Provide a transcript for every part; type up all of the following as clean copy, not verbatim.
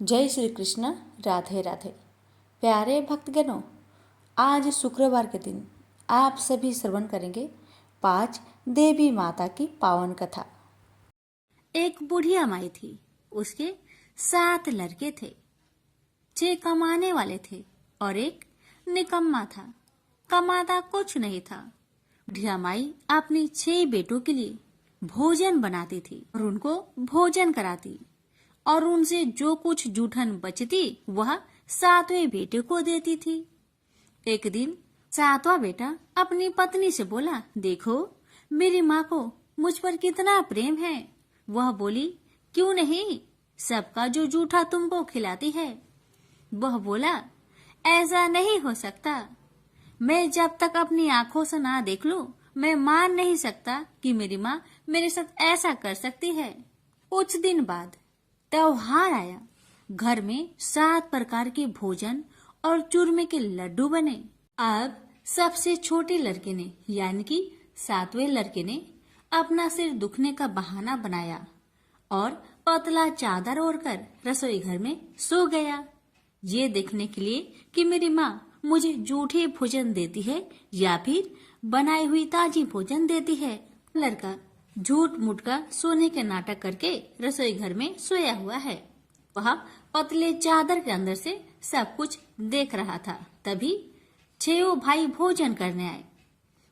जय श्री कृष्ण। राधे राधे। प्यारे भक्तगणों, आज शुक्रवार के दिन आप सभी श्रवण करेंगे 5 देवी माता की पावन कथा। एक बुढ़िया माई थी। उसके 7 लड़के थे। 6 कमाने वाले थे और एक निकम्मा था, कमाता कुछ नहीं था। बुढ़िया माई अपनी 6 बेटों के लिए भोजन बनाती थी और उनको भोजन कराती, और उनसे जो कुछ जूठन बचती वह 7वें बेटे को देती थी। एक दिन 7वां बेटा अपनी पत्नी से बोला, देखो मेरी माँ को मुझ पर कितना प्रेम है। वह बोली, क्यों नहीं, सबका जो जूठा तुमको खिलाती है। वह बोला, ऐसा नहीं हो सकता। मैं जब तक अपनी आंखों से ना देख लूं, मैं मान नहीं सकता कि मेरी माँ मेरे साथ ऐसा कर सकती है। कुछ दिन बाद त्योहार आया। घर में 7 प्रकार के भोजन और चूरमे के लड्डू बने। अब सबसे छोटे लड़के ने, यानी कि 7वें लड़के ने, अपना सिर दुखने का बहाना बनाया और पतला चादर ओढ़कर रसोई घर में सो गया, ये देखने के लिए कि मेरी माँ मुझे जूठे भोजन देती है या फिर बनाई हुई ताजी भोजन देती है। लड़का झूठ मूठ का सोने के नाटक करके रसोई घर में सोया हुआ है। वह पतले चादर के अंदर से सब कुछ देख रहा था। तभी 6 भाई भोजन करने आए।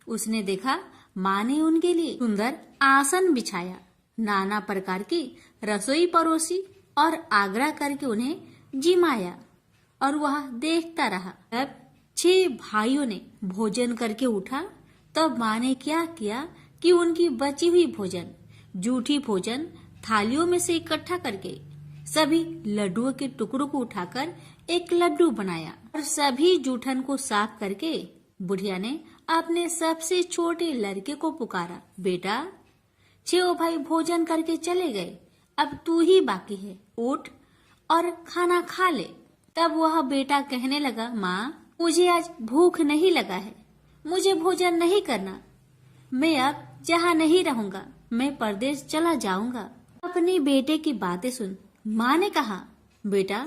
उसने देखा माँ ने उनके लिए सुंदर आसन बिछाया, नाना प्रकार की रसोई परोसी और आग्रह करके उन्हें जिमाया, और वह देखता रहा। तब 6 भाइयों ने भोजन करके उठा। तब माँ ने क्या किया कि उनकी बची हुई भोजन, जूठी भोजन थालियों में से इकट्ठा करके सभी लड्डुओं के टुकड़ों को उठाकर एक लड्डू बनाया और सभी जूठन को साफ करके बुढ़िया ने अपने सबसे छोटे लड़के को पुकारा, बेटा 6 भाई भोजन करके चले गए, अब तू ही बाकी है, उठ और खाना खा ले। तब वह बेटा कहने लगा, माँ मुझे आज भूख नहीं लगा है, मुझे भोजन नहीं करना, मैं अब जहाँ नहीं रहूंगा, मैं परदेश चला जाऊंगा। अपने बेटे की बातें सुन माँ ने कहा, बेटा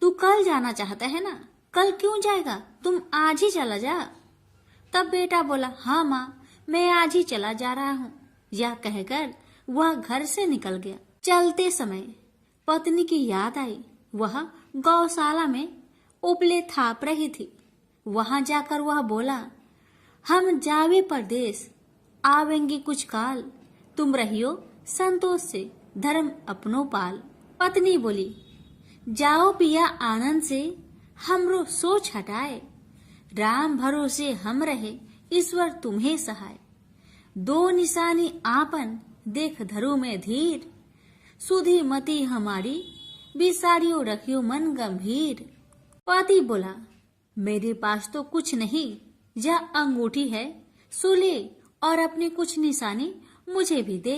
तू कल जाना चाहता है ना, कल क्यों जाएगा, तुम आज ही चला जा। तब बेटा बोला, हाँ माँ, मैं आज ही चला जा रहा हूँ। यह कहकर वह घर से निकल गया। चलते समय पत्नी की याद आई। वह गौशाला में उपले थाप रही थी। वहां जाकर वह बोला, हम जावे परदेश, आवेंगे कुछ काल, तुम रहियो संतोष से, धर्म अपनो पाल। पत्नी बोली, जाओ पिया आनंद से, हमरो सोच हटाए, राम भरोसे हम रहे, ईश्वर तुम्हें सहाय। 2 निशानी आपन, देख धरो में धीर, सुधी मती हमारी, बिसारियो रखियो मन गंभीर। पति बोला, मेरे पास तो कुछ नहीं, यह अंगूठी है, सुले और अपनी कुछ निशानी मुझे भी दे।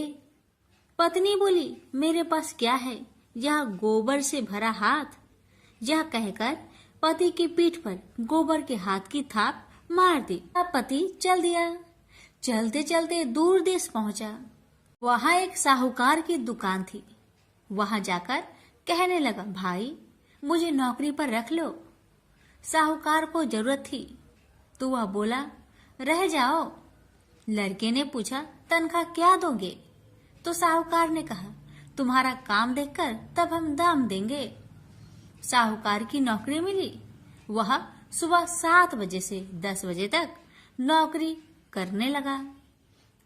पत्नी बोली, मेरे पास क्या है, यह गोबर से भरा हाथ। यह कहकर पति की पीठ पर गोबर के हाथ की थाप मार दी। अब पति चल दिया। चलते चलते दूर देश पहुंचा। वहां एक साहूकार की दुकान थी। वहां जाकर कहने लगा, भाई मुझे नौकरी पर रख लो। साहूकार को जरूरत थी तो वह बोला, रह जाओ। लड़के ने पूछा, तनख्वाह क्या दोगे? तो साहूकार ने कहा, तुम्हारा काम देखकर तब हम दाम देंगे। साहूकार की नौकरी मिली। वह सुबह 7 बजे से 10 बजे तक नौकरी करने लगा।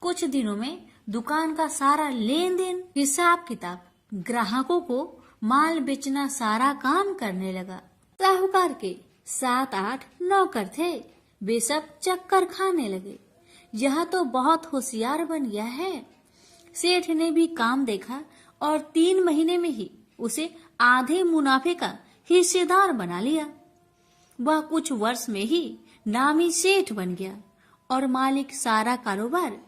कुछ दिनों में दुकान का सारा लेन देन, हिसाब किताब, ग्राहकों को माल बेचना, सारा काम करने लगा। साहूकार के 7-8 नौकर थे। वे सब चक्कर खाने लगे। यह तो बहुत होशियार बन गया है। सेठ ने भी काम देखा और 3 महीने में ही उसे आधे मुनाफे का हिस्सेदार बना लिया। वह कुछ वर्ष में ही नामी सेठ बन गया और मालिक सारा कारोबार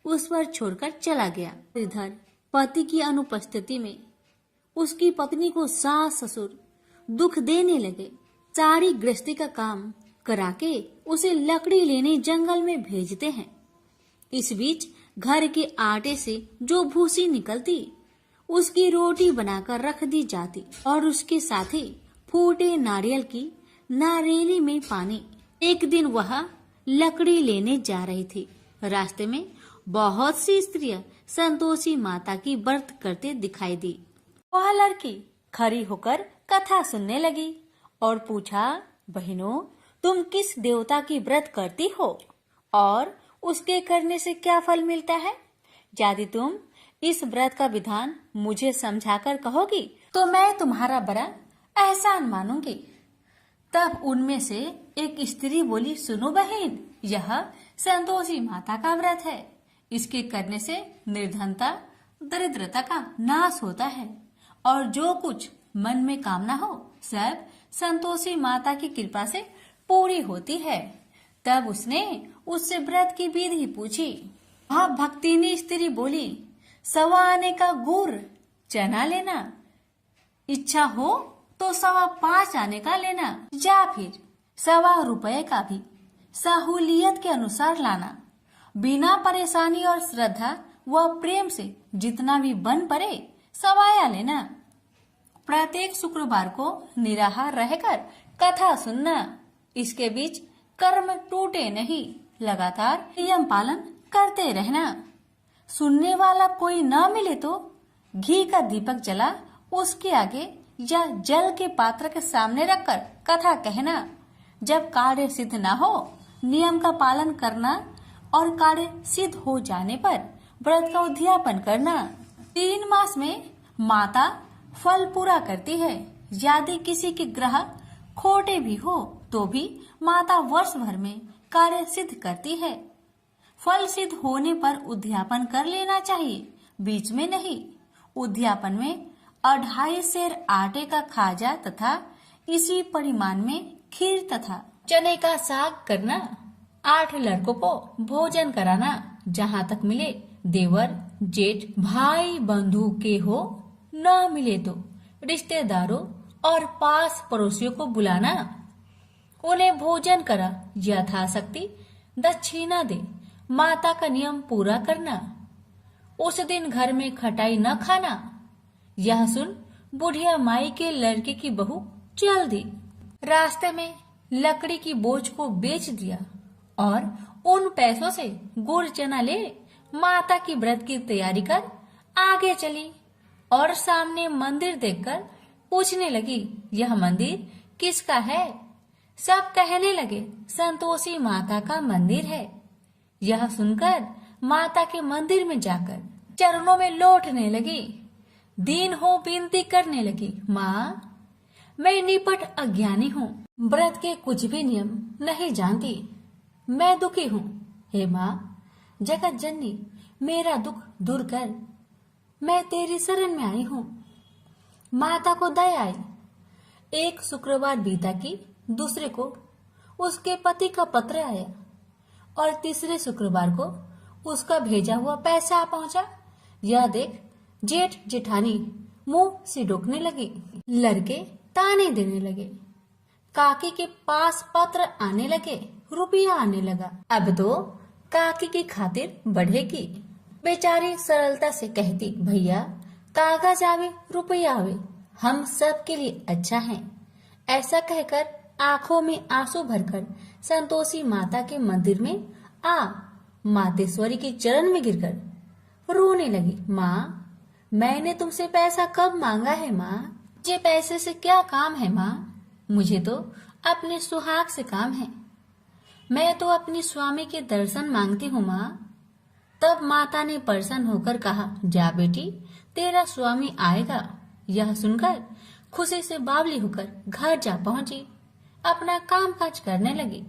उस पर छोड़कर चला गया। इधर पति की अनुपस्थिति में उसकी पत्नी को सास ससुर दुख देने लगे। सारी गृहस्थी का काम करा के उसे लकड़ी लेने जंगल में भेजते हैं। इस बीच घर के आटे से जो भूसी निकलती उसकी रोटी बनाकर रख दी जाती और उसके साथ ही फूटे नारियल की नारेली में पानी। एक दिन वह लकड़ी लेने जा रही थी। रास्ते में बहुत सी स्त्रियां संतोषी माता की व्रत करते दिखाई दी। वह लड़की खड़ी होकर कथा सुनने लगी और पूछा, बहनों, तुम किस देवता की व्रत करती हो और उसके करने से क्या फल मिलता है? यदि तुम इस व्रत का विधान मुझे समझाकर कहोगी तो मैं तुम्हारा बड़ा एहसान मानूंगी। तब उनमें से एक स्त्री बोली, सुनो बहन, यह संतोषी माता का व्रत है। इसके करने से निर्धनता, दरिद्रता का नाश होता है और जो कुछ मन में कामना हो सब संतोषी माता की कृपा से पूरी होती है। तब उसने उससे व्रत की विधि पूछी। वह भक्तिनी स्त्री बोली, 1.25 आने का गुड़ चना लेना, इच्छा हो तो 5.25 आने का लेना या फिर 1.25 रुपए का भी सहूलियत के अनुसार लाना। बिना परेशानी और श्रद्धा व प्रेम से जितना भी बन पड़े सवाया लेना। प्रत्येक शुक्रवार को निराहार रहकर कथा सुनना। इसके बीच कर्म टूटे नहीं, लगातार नियम पालन करते रहना। सुनने वाला कोई न मिले तो घी का दीपक जला उसके आगे या जल के पात्र के सामने रखकर कथा कहना। जब कार्य सिद्ध न हो नियम का पालन करना और कार्य सिद्ध हो जाने पर व्रत का उद्यापन करना। 3 मास में माता फल पूरा करती है। यदि किसी के ग्रह खोटे भी हो तो भी माता वर्ष भर में कार्य सिद्ध करती है। फल सिद्ध होने पर उद्यापन कर लेना चाहिए, बीच में नहीं। उद्यापन में 2.5 सेर आटे का खाजा तथा इसी परिमाण में खीर तथा चने का साग करना। 8 लड़कों को भोजन कराना। जहाँ तक मिले देवर, जेठ, भाई बंधु के हो, न मिले तो रिश्तेदारों और पास पड़ोसियों को बुलाना। उन्हें भोजन करा, यथाशक्ति दक्षिणा दे। माता का नियम पूरा करना। उस दिन घर में खटाई न खाना। यह सुन बुढ़िया माई के लड़के की बहू चल दी। रास्ते में लकड़ी की बोझ को बेच दिया और उन पैसों से गुड़ चना ले माता की व्रत की तैयारी कर आगे चली और सामने मंदिर देखकर पूछने लगी, यह मंदिर किसका है? सब कहने लगे, संतोषी माता का मंदिर है। यह सुनकर माता के मंदिर में जाकर चरणों में लौटने लगी। दीन हो विनती करने लगी, माँ, मैं निपट अज्ञानी हूँ, व्रत के कुछ भी नियम नहीं जानती, मैं दुखी हूँ। हे माँ, जगत जननी, मेरा दुख दूर कर, मैं तेरी शरण में आई हूँ। माता को दया आई। एक शुक्रवार बीता कि दूसरे को उसके पति का पत्र आया और तीसरे शुक्रवार को उसका भेजा हुआ पैसा आ पहुंचा। यह देख जेठ जेठानी मुंह सिडोकने लगी। लड़के ताने देने लगे। काकी के पास पत्र आने लगे, रुपया आने लगा। अब तो काकी की खातिर बढ़ेगी। बेचारी सरलता से कहती, भैया कागज आवे रुपया आवे, हम सब के लिए अच्छा है। ऐसा कहकर आंखों में आंसू भरकर संतोषी माता के मंदिर में आ मातेश्वरी के चरण में गिरकर रोने लगी। माँ, मैंने तुमसे पैसा कब मांगा है माँ? मुझे पैसे से क्या काम है माँ? मुझे तो अपने सुहाग से काम है। मैं तो अपनी स्वामी के दर्शन मांगती हूँ माँ। तब माता ने प्रसन्न होकर कहा, जा बेटी, तेरा स्वामी आएगा। यह सुनकर खुशी से बावली होकर घर जा पहुंची, अपना काम काज करने लगी।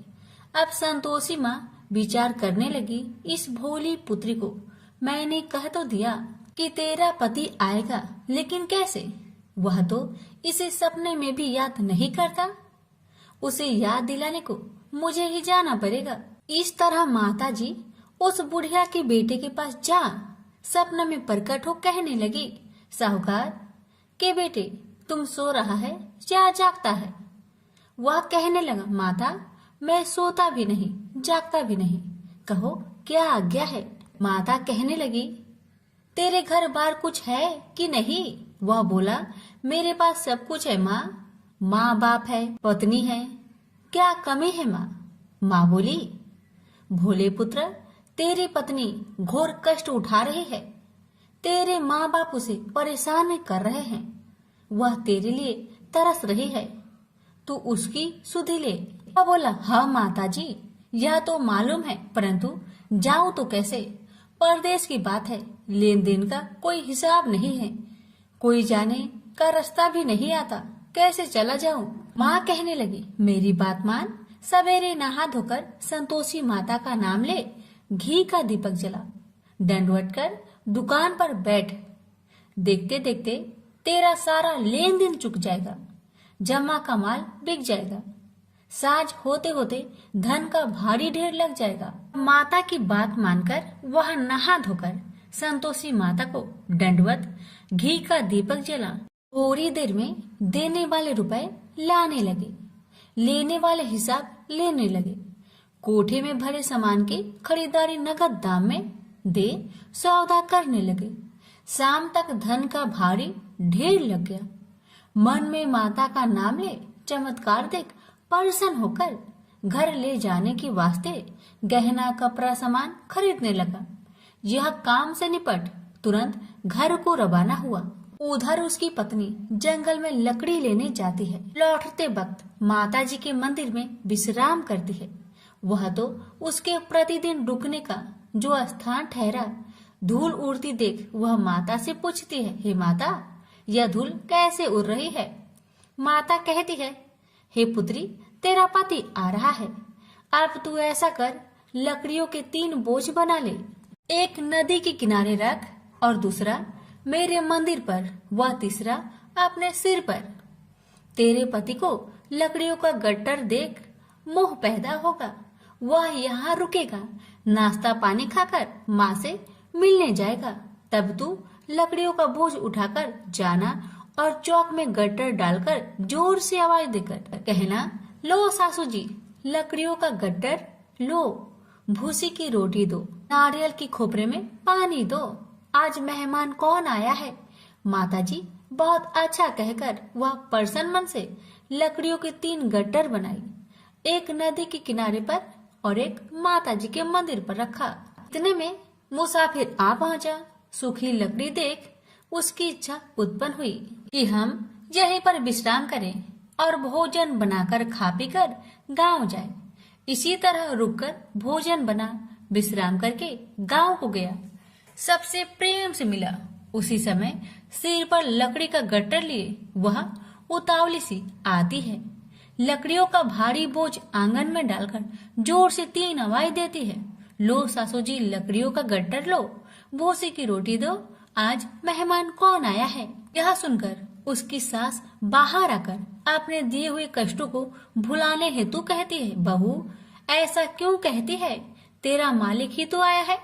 अब संतोषी माँ विचार करने लगी, इस भोली पुत्री को मैंने कह तो दिया कि तेरा पति आएगा, लेकिन कैसे? वह तो इसे सपने में भी याद नहीं करता। उसे याद दिलाने को मुझे ही जाना पड़ेगा। इस तरह माता जी उस बुढ़िया के बेटे के पास जा सपना में प्रकट हो कहने लगी, साहूकार के बेटे, तुम सो रहा है या जागता है? वह कहने लगा, माता, मैं सोता भी नहीं जागता भी नहीं, कहो क्या आज्ञा है? माता कहने लगी, तेरे घर बार कुछ है कि नहीं? वह बोला, मेरे पास सब कुछ है माँ। माँ बाप है, पत्नी है, क्या कमी है माँ? माँ बोली, भोले पुत्र, तेरी पत्नी घोर कष्ट उठा रही है, तेरे माँ बाप उसे परेशान कर रहे हैं, वह तेरे लिए तरस रही है, तू उसकी सुधि ले। वह बोला, हाँ माता जी, यह तो मालूम है, परंतु जाऊं तो कैसे? परदेश की बात है, लेन देन का कोई हिसाब नहीं है, कोई जाने का रास्ता भी नहीं आता, कैसे चला जाऊं? माँ कहने लगी, मेरी बात मान, सवेरे नहा धोकर संतोषी माता का नाम ले, घी का दीपक जला, दंडवत कर दुकान पर बैठ, देखते देखते तेरा सारा लेन देन चुक जाएगा, जमा का माल बिक जाएगा, साज होते होते धन का भारी ढेर लग जाएगा। माता की बात मानकर वह नहा धोकर संतोषी माता को दंडवत घी का दीपक जला। थोड़ी देर में देने वाले रुपए लाने लगे, लेने वाले हिसाब लेने लगे, कोठे में भरे सामान की खरीदारी नगद दाम में दे सौदा करने लगे। शाम तक धन का भारी ढेर लग गया। मन में माता का नाम ले चमत्कार देख प्रसन्न होकर घर ले जाने के वास्ते गहना कपड़ा सामान खरीदने लगा। यह काम से निपट तुरंत घर को रवाना हुआ। उधर उसकी पत्नी जंगल में लकड़ी लेने जाती है। लौटते वक्त माता जी के मंदिर में विश्राम करती है। वह तो उसके प्रतिदिन रुकने का जो स्थान ठहरा। धूल उड़ती देख वह माता से पूछती है, हे माता, यह धूल कैसे उड़ रही है? माता कहती है, हे पुत्री, तेरा पति आ रहा है, अब तू ऐसा कर, लकड़ियों के 3 बोझ बना ले, एक नदी के किनारे रख और दूसरा मेरे मंदिर पर, वह तीसरा अपने सिर पर। तेरे पति को लकड़ियों का गट्टर देख मोह पैदा होगा, वह यहाँ रुकेगा, नाश्ता पानी खाकर माँ से मिलने जाएगा, तब तू लकड़ियों का बोझ उठाकर जाना और चौक में गट्टर डालकर जोर से आवाज देकर कहना, लो सासू जी, लकड़ियों का गट्टर लो, भूसी की रोटी दो, नारियल की खोपरे में पानी दो, आज मेहमान कौन आया है? माताजी बहुत अच्छा कहकर वह प्रसन्न मन से लकड़ियों के 3 गट्टर बनाई, एक नदी के किनारे पर और एक माताजी के मंदिर पर रखा। इतने में मुसाफिर आ पहुंचा। सूखी लकड़ी देख उसकी इच्छा उत्पन्न हुई कि हम यहीं पर विश्राम करें और भोजन बनाकर खा पी कर गाँव जाए। इसी तरह रुककर भोजन बना, विश्राम करके गांव को गया। सबसे प्रेम से मिला। उसी समय सिर पर लकड़ी का गट्टर लिए वह उतावली सी आती है। लकड़ियों का भारी बोझ आंगन में डालकर जोर से 3 आवाज देती है, लो सासू जी, लकड़ियों का गट्टर लो, भूसी की रोटी दो, आज मेहमान कौन आया है? यह सुनकर उसकी सास बाहर आकर अपने दिए हुए कष्टों को भुलाने हेतु कहती है, बहू ऐसा क्यों कहती है? तेरा मालिक ही तो आया है,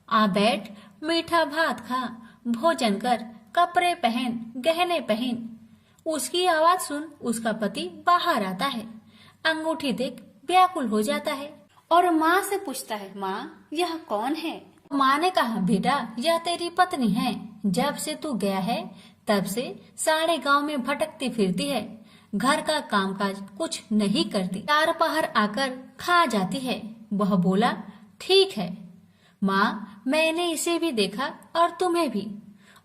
आ बैठ, मीठा भात खा, भोजन कर, कपड़े पहन, गहने पहन। उसकी आवाज सुन उसका पति बाहर आता है, अंगूठी देख व्याकुल हो जाता है और माँ से पूछता है, माँ यह कौन है? माँ ने कहा, बेटा यह तेरी पत्नी है, जब से तू गया है तब से सारे गांव में भटकती फिरती है, घर का कामकाज कुछ नहीं करती, 4 पहर आकर खा जाती है। वह बोला, ठीक है माँ, मैंने इसे भी देखा और तुम्हें भी,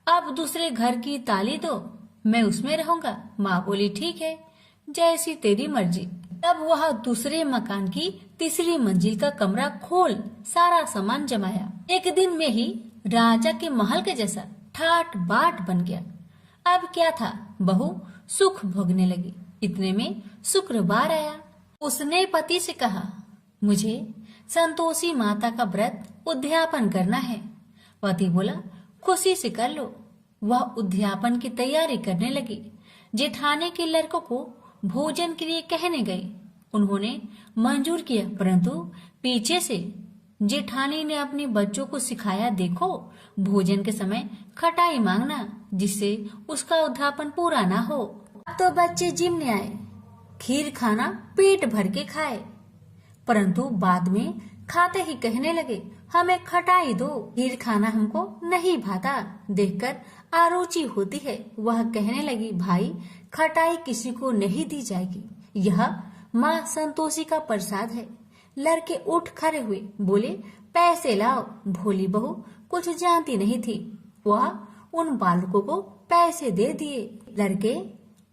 अब दूसरे घर की ताली दो, मैं उसमें रहूंगा। माँ बोली, ठीक है, जैसी तेरी मर्जी। तब वह दूसरे मकान की 3री मंजिल का कमरा खोल सारा सामान जमाया। एक दिन में ही राजा के महल के जैसा ठाट बाट बन गया। अब क्या था, बहू सुख भोगने लगी। इतने में शुक्रवार आया। उसने पति से कहा, मुझे संतोषी माता का व्रत उद्यापन करना है। पति बोला, खुशी से कर लो। वह उद्यापन की तैयारी करने लगी। जेठानी के लड़कों को भोजन के लिए कहने गई। उन्होंने मंजूर किया, परंतु पीछे से जेठानी ने अपने बच्चों को सिखाया, देखो भोजन के समय खटाई मांगना, जिससे उसका उद्यापन पूरा ना हो। अब तो बच्चे जिमने आए, खीर खाना पेट भर के खाए, परंतु बाद में खाते ही कहने लगे, हमें खटाई दो, खीर खाना हमको नहीं भाता। देखकर आरुचि होती है। वह कहने लगी, भाई खटाई किसी को नहीं दी जाएगी, यह माँ संतोषी का प्रसाद है। लड़के उठ खड़े हुए, बोले, पैसे लाओ। भोली बहू कुछ जानती नहीं थी, वह उन बालकों को पैसे दे दिए। लड़के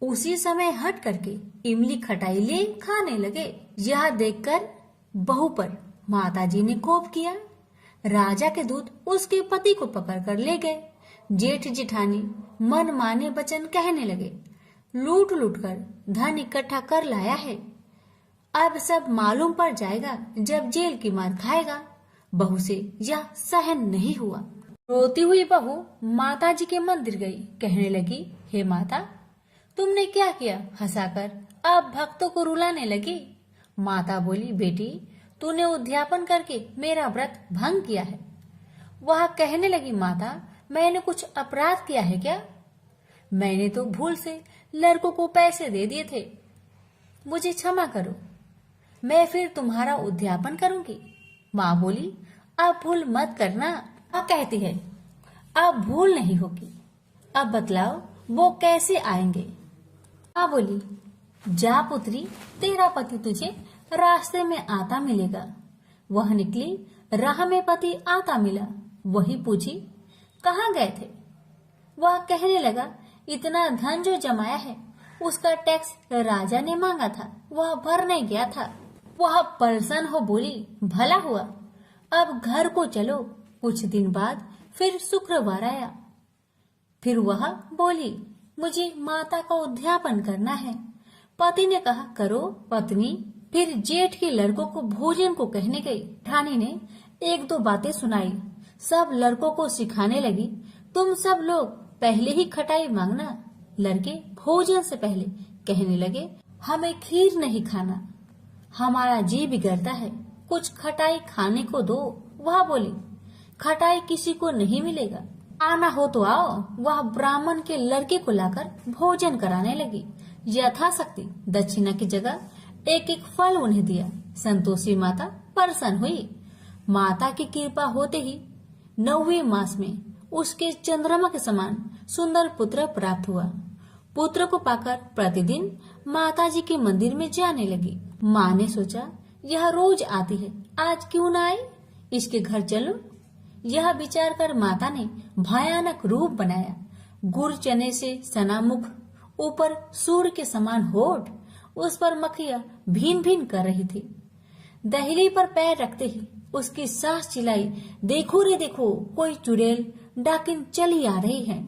उसी समय हट करके इमली खटाई ले खाने लगे। यह देखकर बहू पर माताजी ने कोप किया। राजा के दूत उसके पति को पकड़कर ले गए। जेठ जिठानी मन माने वचन कहने लगे, लूट लूट कर धन इकट्ठा कर लाया है, अब सब मालूम पड़ जाएगा जब जेल की मार खाएगा। बहू से यह सहन नहीं हुआ। रोती हुई बहू माताजी के मंदिर गई। कहने लगी, हे माता, तुमने क्या किया? हंसाकर अब भक्तों को रुलाने लगी। माता बोली, बेटी तूने उद्यापन करके मेरा व्रत भंग किया है। वह कहने लगी, माता मैंने कुछ अपराध किया है क्या? मैंने तो भूल से लड़कों को पैसे दे दिए थे, मुझे क्षमा करो, मैं फिर तुम्हारा उद्यापन करूंगी। माँ बोली, अब भूल मत करना। अब कहती है, अब भूल नहीं होगी, अब बतलाओ वो कैसे आएंगे? माँ बोली, जा पुत्री, तेरा पति तुझे रास्ते में आता मिलेगा। वह निकली, राह में पति आता मिला। वही पूछी, कहाँ गए थे? वह कहने लगा, इतना धन जो जमाया है उसका टैक्स राजा ने मांगा था, वह भरने गया था। वह परेशान हो बोली, भला हुआ, अब घर को चलो। कुछ दिन बाद फिर शुक्रवार आया। फिर वह बोली, मुझे माता का उद्यापन करना है। पति ने कहा, करो। पत्नी फिर जेठ के लड़कों को भोजन को कहने गई। ठानी ने एक दो बातें सुनाई। सब लड़कों को सिखाने लगी, तुम सब लोग पहले ही खटाई मांगना। लड़के भोजन से पहले कहने लगे, हमें खीर नहीं खाना, हमारा जी बिगड़ता है, कुछ खटाई खाने को दो। वह बोली, खटाई किसी को नहीं मिलेगा, आना हो तो आओ। वह ब्राह्मण के लड़के को लाकर भोजन कराने लगी। यथाशक्ति दक्षिणा की जगह एक एक फल उन्हें दिया। संतोषी माता प्रसन्न हुई। माता की कृपा होते ही 9वें मास में उसके चंद्रमा के समान सुंदर पुत्र प्राप्त हुआ। पुत्र को पाकर प्रतिदिन माताजी के मंदिर में जाने लगी। माँ ने सोचा, यह रोज आती है, आज क्यों न आए, इसके घर चलो। यह विचार कर माता ने भयानक रूप बनाया। गुड़ चने से सना मुख, ऊपर सूर्य के समान होठ, उस पर मक्खियां भीन भीन कर रही थी। दहली पर पैर रखते ही उसकी सास चिल्लाई, देखो रे देखो, कोई चुड़ैल डाकिन चली आ रही है।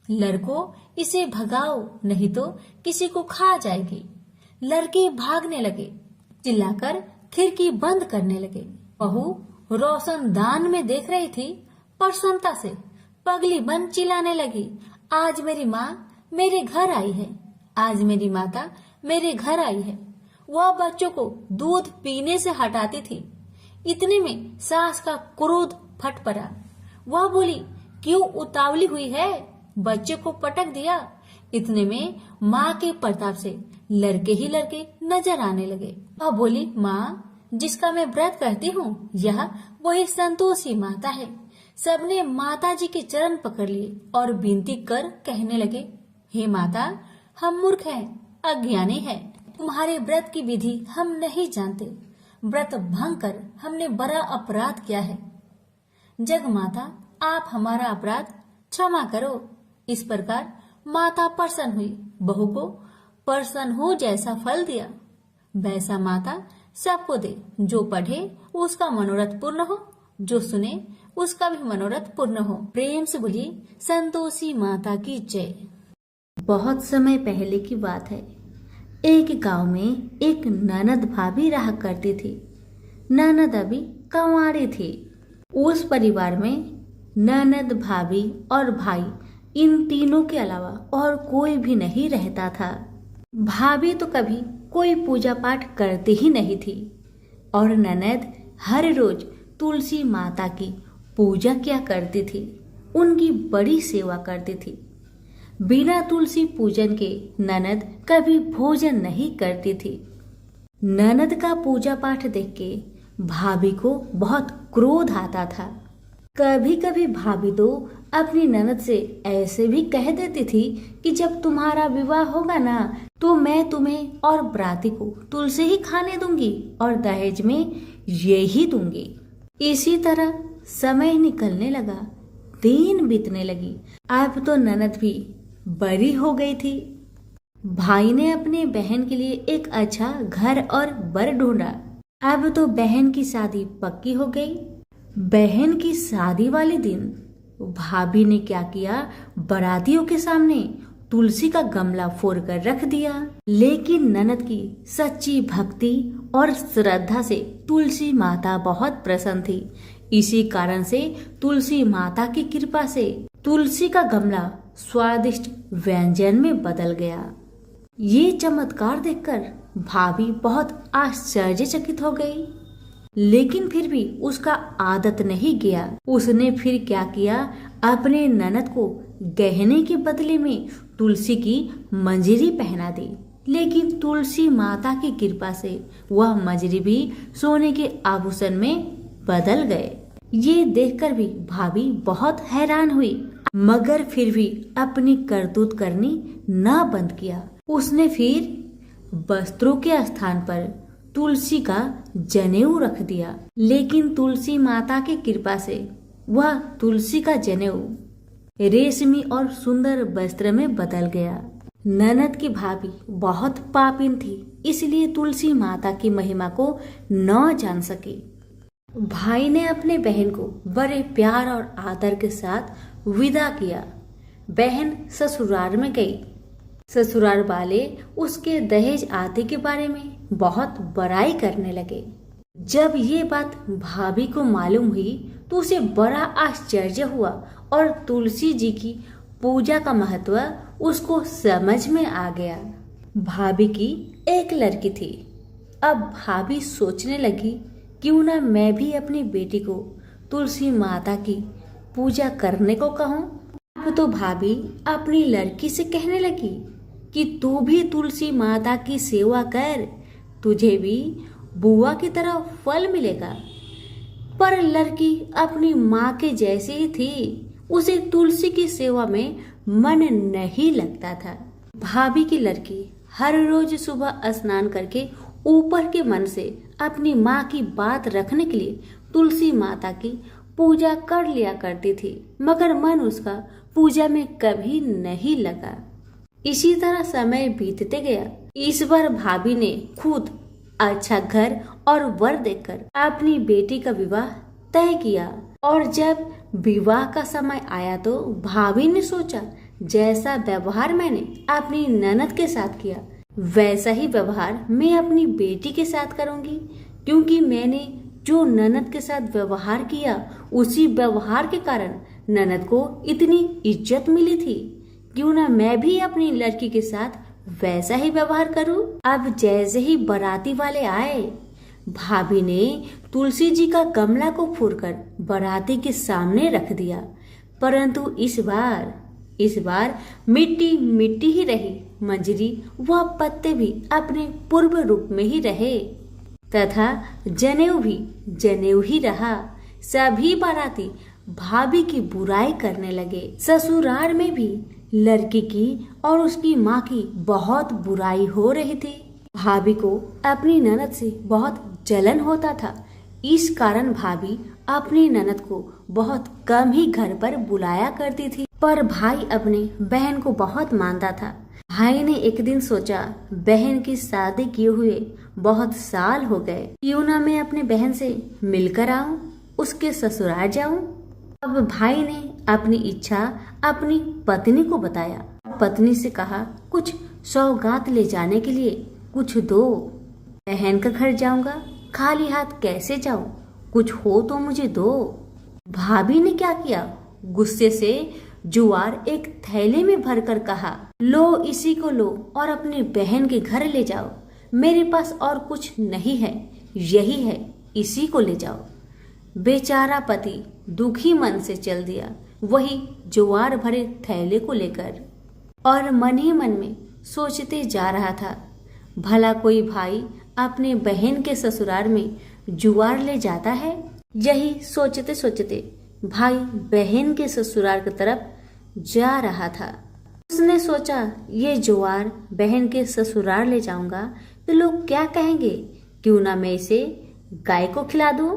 लड़कों, इसे भगाओ, नहीं तो किसी को खा जाएगी। लड़के भागने लगे, चिल्लाकर खिड़की बंद करने लगे। बहू रोशनदान में देख रही थी। प्रसन्नता से पगली बन चिल्लाने लगी, आज मेरी माँ मेरे घर आई है, आज मेरी माता मेरे घर आई है। वह बच्चों को दूध पीने से हटाती थी। इतने में सास का क्रोध फट पड़ा। वह बोली, क्यों उतावली हुई है, बच्चे को पटक दिया। इतने में माँ के प्रताप से लड़के ही लड़के नजर आने लगे। वह बोली, माँ जिसका मैं व्रत करती हूँ, यह वही संतोषी माता है। सबने माता जी के चरण पकड़ लिए और विनती कर कहने लगे, हे माता, हम मूर्ख हैं, अज्ञानी हैं, तुम्हारे व्रत की विधि हम नहीं जानते। व्रत भंग कर हमने बड़ा अपराध किया है। जग माता, आप हमारा अपराध क्षमा करो। इस प्रकार माता प्रसन्न हुई। बहू को प्रसन्न हो जैसा फल दिया, वैसा माता सबको दे। जो पढ़े उसका मनोरथ पूर्ण हो, जो सुने उसका भी मनोरथ पूर्ण हो। प्रेम से बोलिए संतोषी माता की जय। बहुत समय पहले की बात है। एक गांव में एक ननद भाभी रहा करती थी। ननद अभी कंवारी थी। उस परिवार में ननद, भाभी और भाई, इन तीनों के अलावा और कोई भी नहीं रहता था। भाभी तो कभी कोई पूजा पाठ करती ही नहीं थी और ननद हर रोज तुलसी माता की पूजा किया करती थी, उनकी बड़ी सेवा करती थी। बिना तुलसी पूजन के ननद कभी भोजन नहीं करती थी। ननद का पूजा पाठ देख के भाभी को बहुत क्रोध आता था। कभी कभी भाभी तो अपनी ननद से ऐसे भी कह देती थी कि जब तुम्हारा विवाह होगा ना तो मैं तुम्हें और बराती को तुलसी ही खाने दूंगी और दहेज में यही दूंगी। इसी तरह समय निकलने लगा, दिन बीतने लगी। अब तो ननद भी बड़ी हो गई थी। भाई ने अपने बहन के लिए एक अच्छा घर और बर ढूंढा। अब तो बहन की शादी पक्की हो गई। बहन की शादी वाले दिन भाभी ने क्या किया, बारातियों के सामने तुलसी का गमला फोड़कर रख दिया। लेकिन ननद की सच्ची भक्ति और श्रद्धा से तुलसी माता बहुत प्रसन्न थी। इसी कारण से तुलसी माता की कृपा से तुलसी का गमला स्वादिष्ट व्यंजन में बदल गया। ये चमत्कार देखकर भाभी बहुत आश्चर्यचकित हो गई। लेकिन फिर भी उसका आदत नहीं गया। उसने फिर क्या किया, अपने ननद को गहने के बदले में तुलसी की मंजरी पहना दी। लेकिन तुलसी माता की कृपा से वह मंजरी भी सोने के आभूषण में बदल गए। ये देखकर भी भाभी बहुत हैरान हुई, मगर फिर भी अपनी करतूत करनी न बंद किया। उसने फिर वस्त्रों के स्थान पर तुलसी का जनेऊ रख दिया। लेकिन तुलसी माता की कृपा से वह तुलसी का जनेऊ रेशमी और सुंदर वस्त्र में बदल गया। ननद की भाभी बहुत पापिन थी, इसलिए तुलसी माता की महिमा को न जान सकी। भाई ने अपने बहन को बड़े प्यार और आदर के साथ विदा किया। बहन ससुराल में गई। ससुराल वाले उसके दहेज आदि के बारे में बहुत बड़ाई करने लगे। जब ये बात भाभी को मालूम हुई तो उसे बड़ा आश्चर्य हुआ और तुलसी जी की पूजा का महत्व उसको समझ में आ गया। भाभी की एक लड़की थी। अब भाभी सोचने लगी, क्यों ना मैं भी अपनी बेटी को तुलसी माता की पूजा करने को कहूँ। अब तो भाभी अपनी लड़की से कहने लगी कि तू भी तुलसी माता की सेवा कर, तुझे भी बुआ की तरह फल मिलेगा। पर लड़की अपनी माँ के जैसी ही थी, उसे तुलसी की सेवा में मन नहीं लगता था। भाभी की लड़की हर रोज सुबह स्नान करके ऊपर के मन से अपनी माँ की बात रखने के लिए तुलसी माता की पूजा कर लिया करती थी, मगर मन उसका पूजा में कभी नहीं लगा। इसी तरह समय बीतते गया। इस बार भाभी ने खुद अच्छा घर और वर देखकर अपनी बेटी का विवाह तय किया। और जब विवाह का समय आया तो भाभी ने सोचा, जैसा व्यवहार मैंने अपनी ननद के साथ किया वैसा ही व्यवहार मैं अपनी बेटी के साथ करूंगी, क्योंकि मैंने जो ननद के साथ व्यवहार किया उसी व्यवहार के कारण ननद को इतनी इज्जत मिली थी। क्यों ना मैं भी अपनी लड़की के साथ वैसा ही व्यवहार करूं। अब जैसे ही बाराती वाले आए, भाभी ने तुलसी जी का गमला को फोड़कर बाराती के सामने रख दिया। परंतु इस बार मिट्टी मिट्टी ही रही। मंजरी व पत्ते भी अपने पूर्व रूप में ही रहे तथा जनेऊ भी जनेऊ ही रहा। सभी बाराती भाभी की बुराई करने लगे। ससुराल में भी लड़की की और उसकी माँ की बहुत बुराई हो रही थी। भाभी को अपनी ननद से बहुत जलन होता था। इस कारण भाभी अपनी ननद को बहुत कम ही घर पर बुलाया करती थी। पर भाई अपने बहन को बहुत मानता था। भाई ने एक दिन सोचा, बहन की शादी किए हुए बहुत साल हो गए, क्यों ना मैं अपने बहन से मिलकर आऊं, उसके ससुराल जाऊं। अब भाई ने अपनी इच्छा अपनी पत्नी को बताया। पत्नी से कहा, कुछ सौगात ले जाने के लिए कुछ दो। बहन का घर जाऊंगा, खाली हाथ कैसे जाऊं, कुछ हो तो मुझे दो। भाभी ने क्या किया, गुस्से से जुआर एक थैले में भरकर कहा, लो इसी को लो और अपनी बहन के घर ले जाओ। मेरे पास और कुछ नहीं है, यही है, इसी को ले जाओ। बेचारा पति दुखी मन से चल दिया वही जुआर भरे थैले को लेकर, और मन ही मन में सोचते जा रहा था, भला कोई भाई अपने बहन के ससुराल में जुआर ले जाता है। यही सोचते सोचते भाई बहन के ससुराल की तरफ जा रहा था। उसने सोचा ये जुआर बहन के ससुराल ले जाऊंगा तो लोग क्या कहेंगे, क्यों ना मैं इसे गाय को खिला दूं।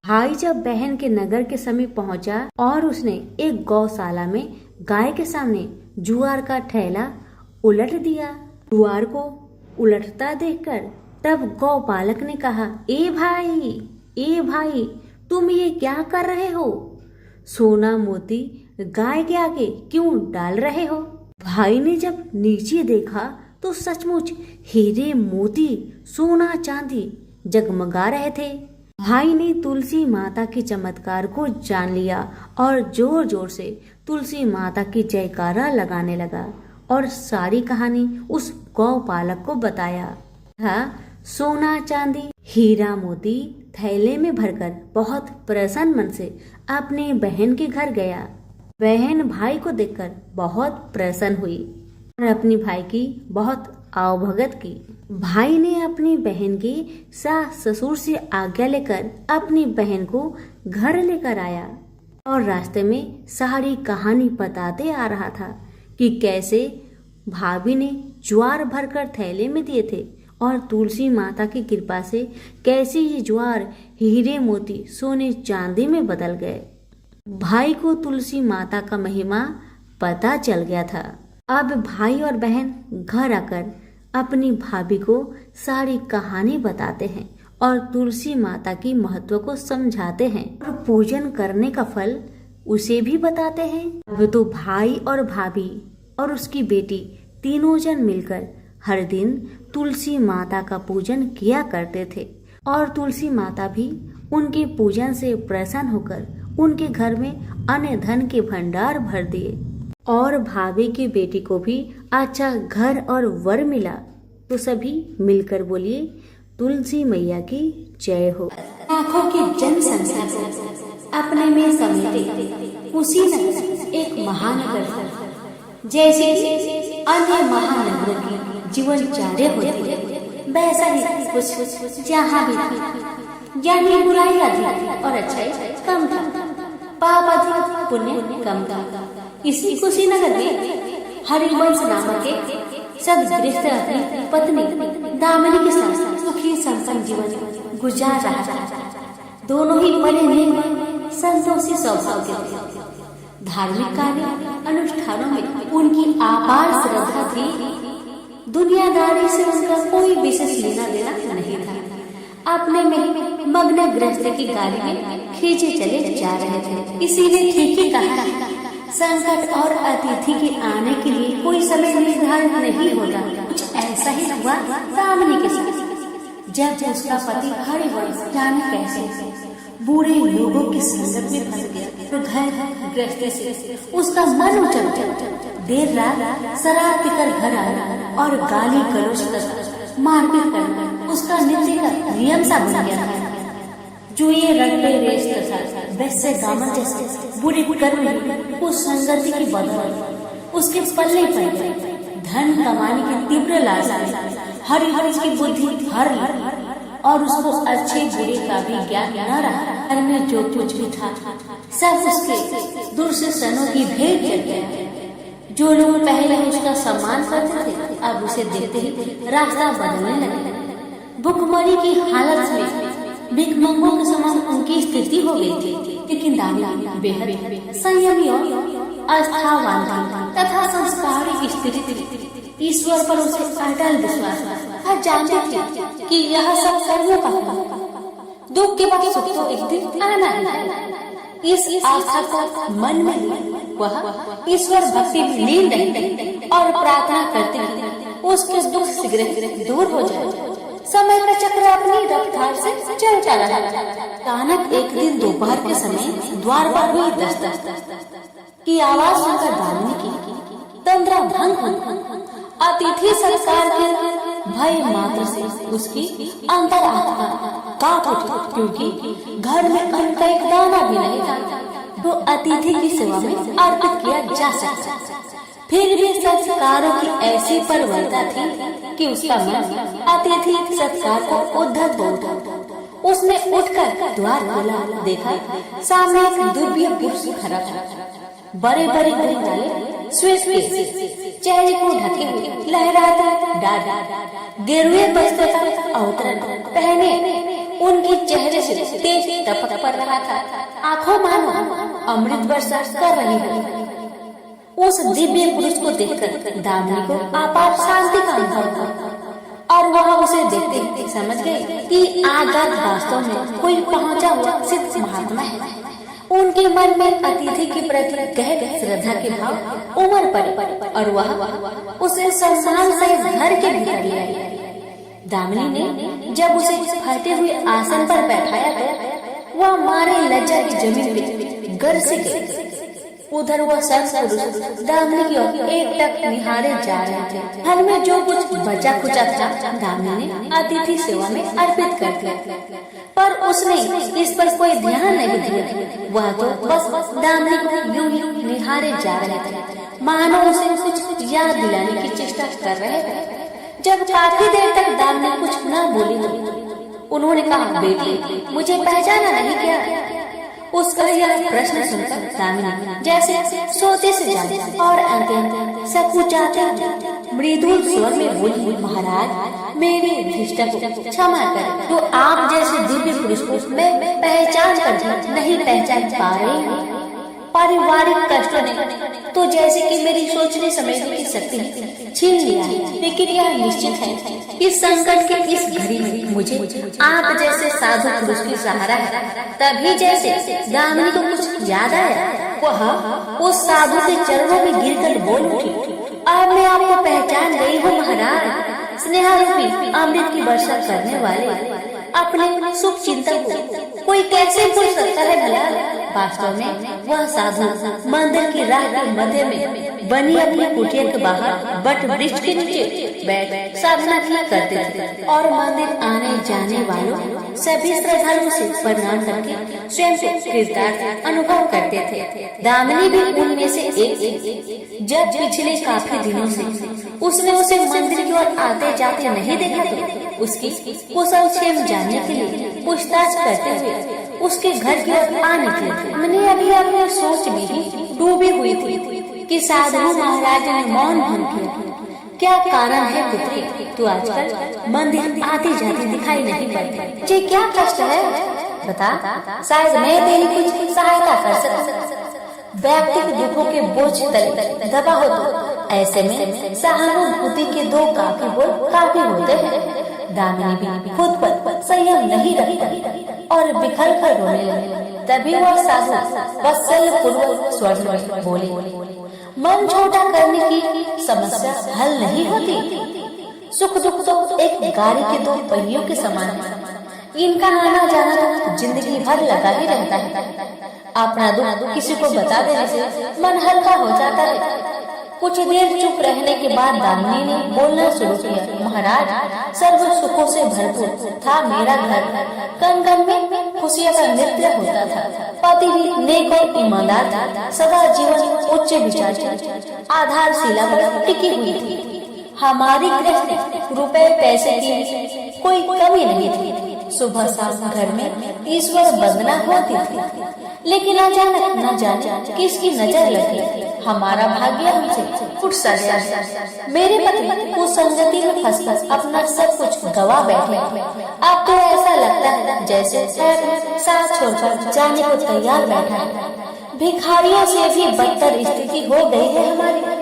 भाई जब बहन के नगर के समीप पहुंचा और उसने एक गौशाला में गाय के सामने जुआर का ठेला उलट दिया। जुआर को उलटता देखकर तब गौपालक ने कहा, ए भाई तुम ये क्या कर रहे हो? सोना मोती गाय के आगे क्यों डाल रहे हो? भाई ने जब नीचे देखा तो सचमुच हीरे मोती सोना चांदी जगमगा रहे थे। भाई ने तुलसी माता के चमत्कार को जान लिया और जोर जोर से तुलसी माता की जयकारा लगाने लगा और सारी कहानी उस गौपालक को बताया। सोना चांदी हीरा मोती थैले में भरकर बहुत प्रसन्न मन से अपने बहन के घर गया। बहन भाई को देखकर बहुत प्रसन्न हुई और अपनी भाई की बहुत आवभगत की। भाई ने अपनी बहन के सास ससुर से आज्ञा लेकर अपनी बहन को घर लेकर आया और रास्ते में सारी कहानी बताते आ रहा था कि कैसे भाभी ने ज्वार भरकर थैले में दिए थे और तुलसी माता की कृपा से कैसे ये ज्वार हीरे मोती सोने चांदी में बदल गए। भाई को तुलसी माता का महिमा पता चल गया था। अब भाई और बहन घर आकर अपनी भाभी को सारी कहानी बताते हैं और तुलसी माता की महत्व को समझाते हैं और पूजन करने का फल उसे भी बताते हैं। अब तो भाई और भाभी और उसकी बेटी तीनों जन मिलकर हर दिन तुलसी माता का पूजन किया करते थे और तुलसी माता भी उनके पूजन से प्रसन्न होकर उनके घर में अन्न धन के भंडार भर दिए और भाभी की बेटी को भी अच्छा घर और वर मिला। तो सभी मिलकर बोलिए, तुलसी मैया की जय हो। लाखों की जनसंख्या को अपने में समेटे उसी नगर एक महानगर था। जैसे अन्य महानगरों की जीवनचर्या होती है वैसा ही कुछ जहाँ भी थी, यानी बुराई अधिक और अच्छाई कम था, पाप अधिक पुण्य कम था। इसी कुशीनगर में हरिवंश नामक एक सदगृहस्थ अपनी पत्नी दामिनी के साथ सुखी संपन्न जीवन गुजार रहा था। दोनों ही बड़े नेक संतोषी स्वभाव के थे। धार्मिक कार्य अनुष्ठानों में उनकी अपार श्रद्धा थी। दुनियादारी से उनका कोई विशेष लेना देना नहीं था। अपने में मग्न गृहस्थ की गाड़ी में खींचे चले जा रहे थे। इसीलिए ठीक ही कहा, संकट और अतिथि के आने के लिए कोई समय निर्धारित नहीं होता। कुछ ऐसा ही हुआ दामिनी के साथ। जब उसका पति हरिवंश जाने कैसे बुरे लोगों की संगत में फंस गया तो घर गृहस्थी से उसका मन उचट देर रात शराब पीकर घर आया और गाली गलौज कर मारपीट करना उसका नित्य का नियम सा बन गया था। जो ये रट्टे रेस तथा वैसे दामन जैसे बुरे कर्म उस संगति की बदौलत उसके पल्ले पड़ गए। धन कमाने की तीव्र लालसा हरिवंश की बुद्धि हर और उसको अच्छे बुरे का भी ज्ञान न रहा। घर में जो कुछ भी था सब उसके दुर्शनों की भेंट चढ़ गया। जो लोग पहले उसका सम्मान करते थे अब उसे देखते ही रास्ता बदलने लगे। भुखमरी की हालत में भिखमंगों के समान उनकी स्थिति हो गई थी। लेकिन दामिनी बेहद संयमी और आस्थावान तथा संस्कारी स्त्री थी। ईश्वर पर उसे अटल विश्वास था। जानती थी कि यह सब कर्मों का फल, दुख के बाद सुख तो एक दिन आना है। इस आस्था को मन में वह ईश्वर भक्ति में लीन रही और प्रार्थना करती थी उसके दुख शीघ्र दूर हो जाए। समय का चक्र अपनी रफ्तार से चलता रहा। अचानक एक दिन दोपहर के समय द्वार पर हुई दस्तक की आवाज सुनकर दामिनी की तंद्रा भंग हुई। अतिथि सत्कार के भय मात्र से उसकी अंतरात्मा कांप उठी, क्योंकि घर में अन्न का एक दाना भी नहीं था तो अतिथि की सेवा में अर्पित किया जा सकता। फिर भी संस्कारों की ऐसी परवरता थी कि उसका मन अतिथि सत्कार को उद्धत हो उठा। उसने उठकर द्वार खोला, देखा सामने एक दिव्य पुरुष खड़ा था। बड़े बड़े वाले श्वेत केश, चेहरे को ढके हुए लहराते डाढ़, गेरुए वस्त्र का अवतरण पहने उनके चेहरे से तेज टपक पड़ रहा था। आंखों मानो अमृत वर्षा कर रही हो। उस दिव्य पुरुष को देखकर दामिनी को अपार शांति का अनुभव हुआ और वह उसे देखते समझ गई कि आगार वास्तव में कोई पहुंचा हुआ सिद्ध महात्मा है। उनके मन में अतिथि के प्रति गहरी श्रद्धा के भाव उमड़ पड़े और वह उसे सम्मान से घर के भीतर ले आई। दामिनी ने जब उसे फटे हुए आसन पर बैठाया तो वह मारे लज्जा की जमीन पे गर से गई। उधर वह पुरुष दामिनी की ओर एकटक निहारे जा रहे थे। घर में जो कुछ बचा खुचा था दामिनी ने अतिथि सेवा में अर्पित कर दिया, पर उसने इस पर कोई ध्यान नहीं दिया। वह तो बस दामिनी को यूं ही निहारे जा रहे थे, मानो उसे कुछ याद दिलाने की चेष्टा कर रहे थे। जब काफी देर तक दामिनी कुछ न बोली तो उन्होंने कहा, बेटी मुझे पहचाना नहीं क्या? उसका यह प्रश्न सुनकर दामिनी जैसे सोते से जागी और अत्यंत सकुचाते मृदुल स्वर में बोली, महाराज मेरी धृष्टा को क्षमा करें, तो आप जैसे दिव्य पुरुष को मैं पहचान कर नहीं पहचान पा रही हूँ। पारिवारिक कष्टों ने तो जैसे कि मेरी सोचने समझने की शक्ति छीन लिया है, लेकिन यह निश्चित है कि संकट के इस घड़ी में मुझे आप जैसे साधु पुरुष की सहारा है। तभी जैसे दामिनी को कुछ याद आया, वह उस साधु के चरणों में गिरकर बोल उठी, अब मैं आपको पहचान गई हूँ महाराज। स्नेहारूपी अमृत की वर्षा करने वाले अपने सुख चिंतन को कोई कैसे भूल सकता है भला? वास्तव में वह साधु मंदिर की राह के मध्य में बनी अपनी कुटिया के बाहर बट वृक्ष के नीचे बैठ साधना किया करते थे और मंदिर आने जाने वालों सभी श्रद्धालुओं से प्रणाम करके स्वयं को कृतार्थ अनुभव करते थे। दामिनी भी उनमें से एक। जब पिछले काफी दिनों से उसने उसे मंदिर की ओर आते जाते नहीं देखा तो उसकी कुशल क्षेम जानने के लिए पूछताछ करते हुए उसके घर की ओर आ निकले। मैंने अभी अपनी सोच में ही डूबी हुई थी कि साधु महाराज ने मौन भंग किया। क्या कारण है पुत्री, तू आजकल मंदिर आती जाती दिखाई नहीं पड़ती? तुझे क्या कष्ट है बता, शायद मैं तेरी कुछ सहायता कर सकूं। व्यक्तिगत दुखों के बोझ तले दबा हो तो ऐसे में सहानुभूति के दो काफी बोल काफी होते हैं। दामिनी भी खुद पर संयम नहीं रखी और बिखर कर रोने लगी। तभी वह साधु वात्सल्य पूर्वक स्वर में बोली, मन छोटा करने की समस्या हल नहीं होती। सुख दुख तो एक गाड़ी के दो पहियों के समान है, इनका आना जाना तो जिंदगी भर लगा ही रहता है। अपना दुख किसी को बता देने से मन हल्का हो जाता है। कुछ देर चुप रहने के बाद दामिनी ने बोलना शुरू किया, महाराज सर्व सुखों से भरपूर था मेरा घर, कण कण में खुशियों का नृत्य होता था। पति भी नेक और ईमानदार था, सदा जीवन उच्च विचार की आधारशिला पर टिकी हुई थी। हमारी गृहस्थी रुपए पैसे की कोई कमी नहीं थी। सुबह शाम घर में ईश्वर वंदना होती थी, लेकिन अचानक न जाने किसकी नजर लगी, हमारा भाग्य हमसे फुट सा गया। मेरे पति उस संगति में फंसकर अपना सब कुछ गवा बैठे। अब तो ऐसा लगता है जैसे साथ छोड़कर जाने को तैयार बैठा है। भिखारियों से भी बदतर स्थिति हो गई है हमारी।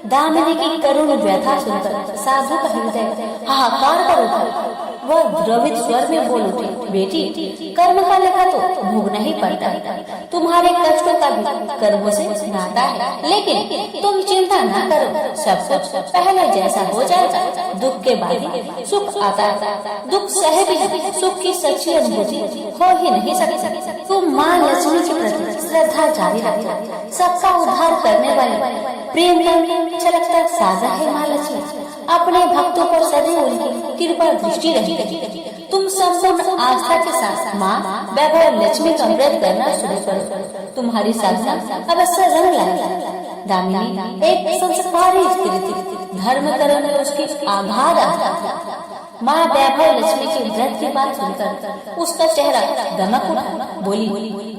दामिनी की करुण व्यथा सुनकर साधु का हृदय हाहाकार कर उठा। वह द्रवित स्वर में बोल उठी, बेटी कर्म का लेखा तो भोगना ही पड़ता है। तुम्हारे कष्टों का भी कर्मों से नाता है, लेकिन तुम चिंता न करो, सब कुछ पहले जैसा हो जाएगा। दुख के बाद सुख आता है, दुख सह भी सुख की सच्ची अनुभूति हो ही नहीं सकती। तुम माँ लक्ष्मी के प्रति श्रद्धा जारी रखो। सबका उद्धार करने वाले प्रेम का छलकता साजा है माँ लक्ष्मी। अपने भक्तों पर सदैव उनकी कृपा दृष्टि रहेगी। तुम संपूर्ण आस्था के साथ माँ वैभव लक्ष्मी का व्रत करना शुरू करो, तुम्हारी साधना अवश्य रंग लाएगी। दामिनी एक संस्कारी स्त्री थी, धर्म कर्म में उसकी आगाध आस्था था। माँ वैभव लक्ष्मी के व्रत की बात सुनकर उसका चेहरा दमक उठा। बोली,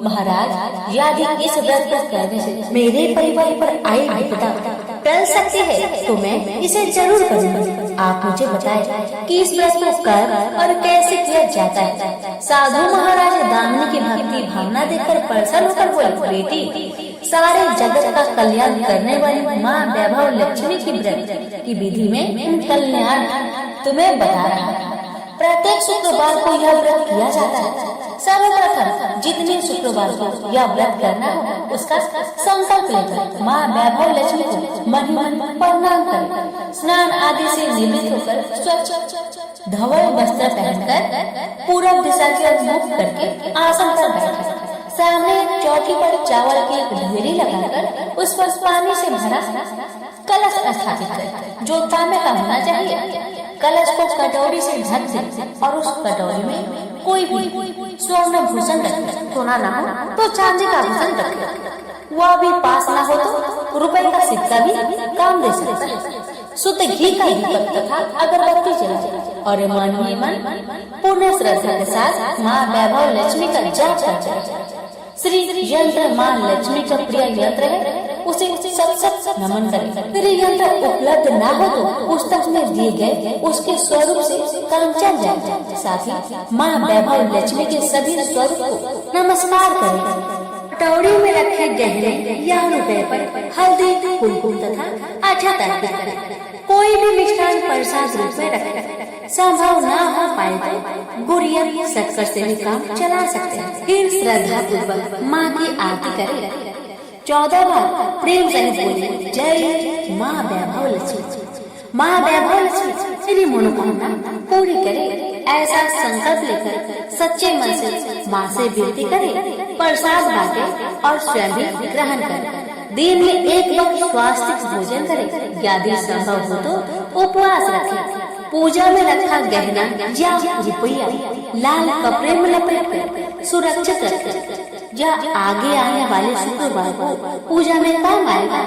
महाराज, यदि इस व्रत को करने से मेरे परिवार पर आई विपदा टल सकती है तो मैं इसे जरूर करूँगा। आप मुझे बताएं कि इस व्रत को कर और कैसे किया जाता है। साधु महाराज दामिनी की भक्ति भावना देखकर प्रसन्न होकर बोले, बेटी, सारे जगत का कल्याण करने वाली माँ वैभव लक्ष्मी की व्रत की विधि में कल्याण तुम्हें बता रहा है। प्रत्येक शुक्रवार को यह व्रत किया जाता है। सर्वप्रथम जितने शुक्रवार को यह व्रत करना हो उसका संकल्प लेकर माँ वैभव लक्ष्मी को मन ही मन प्रणाम करें। स्नान आदि से निवृत्त होकर स्वच्छ धवल वस्त्र पहनकर पूर्व दिशा की ओर मुख करके आसन पर बैठे। सामने चौकी पर चावल की एक ढेरी लगाकर उस पर पानी से भरा कलश स्थापित करें जो तांबे का होना चाहिए। कलश को कटोरी से ढक दें और उस कटोरी में कोई भी स्वर्ण भूषण रखें। सोना ना हो तो चांदी का भूषण रखें। वह भी पास ना हो तो रुपए का सिक्का भी काम दे सकता है। शुद्ध घी का दीपक तथा अगरबत्ती जलाएं और मन ही मन पूर्ण श्रद्धा के साथ माँ वैभव लक्ष्मी का जाप करें। श्री यंत्र माँ लक्ष्मी का प्रिय यंत्र है, उसे सत नमन करें। श्री यंत्र उपलब्ध न हो तो पुस्तक में दिए गए उसके स्वरूप से काम चल जाए। साथ ही माँ वैभव लक्ष्मी के सभी स्वरूप को नमस्कार करें। कटोरी में रखे गहने या रुपए पर हल्दी, कुमकुम तथा अच्छा अर्पित करें। कोई भी मिष्ठान प्रसाद रूप में रखें। संभव न हो पाए तो गुड़िया शक्कर से भी काम चला सकते हैं। फिर श्रद्धा पूर्वक माँ की आरती करें। 14 बार प्रेम सहित बोले, जय माँ वैभव लक्ष्मी। माँ वैभव लक्ष्मी मेरी मनोकामना पूरी करे, ऐसा संकल्प लेकर सच्चे मन से माँ से विनती करे। प्रसाद बांटे और स्वयं भी ग्रहण करे। दिन में एक वक्त स्वास्थ्य भोजन करे। यदि संभव हो तो उपवास रखे। पूजा में रखा गहना या रुपया लाल कपड़े में लपेट सुरक्षित रखे। यह आगे आने वाले शुक्रवार को पूजा में काम आएगा।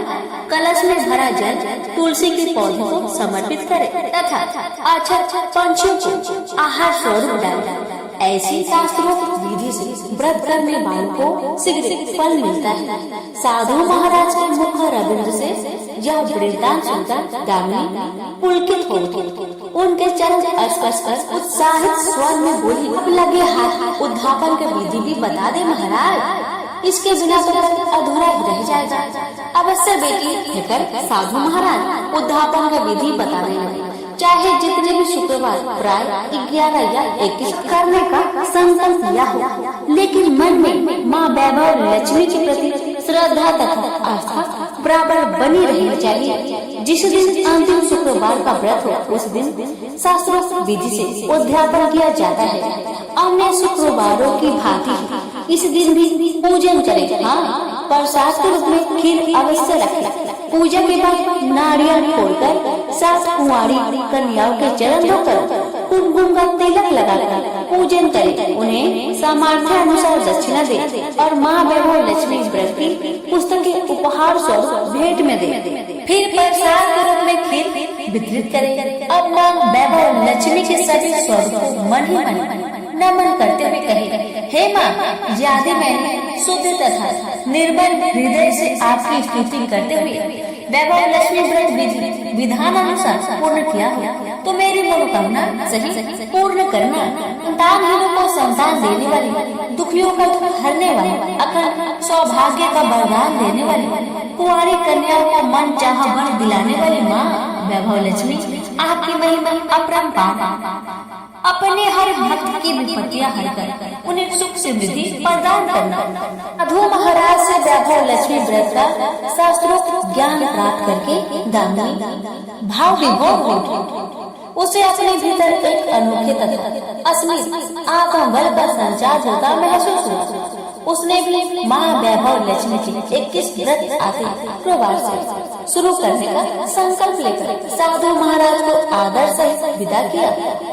कलश में भरा जल तुलसी के पौधे को समर्पित करे तथा अच्छा पंछियों को आहार स्वरूप डाले। ऐसी शास्त्रोक्त विधि से व्रत करने वालों को शीघ्र फल मिलता है। साधु महाराज के मुख रविंद्र से यह वृत्तांत सुनकर दामिनी पुलकित हो उठी। उनके चरण स्पर्श कर उत्साहित स्वर में बोली, लगे हाथ उद्धापन की विधि भी बता दे महाराज, इसके बिना तो अधूरा ही रह जाएगा। अवश्य बेटी कहकर साधु महाराज उद्धापन की विधि बताने लगे। चाहे जितने भी शुक्रवार प्राय 11 या 21 करने का संकल्प लिया हो, लेकिन मन में माँ वैभव लक्ष्मी के प्रति श्रद्धा तथा आस्था बराबर बनी रहनी चाहिए। जिस दिन अंतिम शुक्रवार का व्रत हो उस दिन शास्त्रोक्त विधि से उद्यापन किया जाता है। अन्य शुक्रवारों की भांति इस दिन भी पूजन करें। हाँ, प्रसाद के रूप में खीर अवश्य रखें। पूजा के बाद नारियल फोड़कर 7 कुंवारी कन्याओं के चरण धोकर कुमकुम का तिलक लगाकर पूजन करें। उन्हें सामर्थ्य अनुसार दक्षिणा दे और माँ वैभव लक्ष्मी व्रत की पुस्तकें उपहार स्वरूप भेंट में दे। फिर प्रसाद के रूप में खीर वितरित करें। अब माँ वैभव लक्ष्मी के सभी स्वरूप को मन ही मन नमन करते हुए कहे, हे माँ, यदि मैंने शुद्ध तथा निर्मल हृदय से आपकी स्तुति करते हुए वैभव लक्ष्मी व्रत विधान अनुसार पूर्ण किया हो तो मेरी मनोकामना सही पूर्ण करना। संतानहीनों को संतान देने वाली, दुखियों का दुख हरने वाली, अखंड सौभाग्य का वरदान देने वाली, कुंवारी कन्याओं को मन चाहा वर दिलाने वाली माँ वैभव लक्ष्मी आपकी महिमा अपरंपार। अपने हर भक्त की विपत्तियां हरकर उन्हें सुख समृद्धि प्रदान करना। साधु महाराज से वैभव लक्ष्मी व्रत का शास्त्रोक्त ज्ञान प्राप्त करके दामिनी भाव विभोर हो उठी। उसे अपने भीतर एक अनोखे तथा अस्मित आत्मबल का संचार होता महसूस हुआ। उसने भी माँ वैभव लक्ष्मी की 21 व्रत आदि शुक्रवार से शुरू करने का संकल्प लेकर साधु महाराज को आदर सहित विदा किया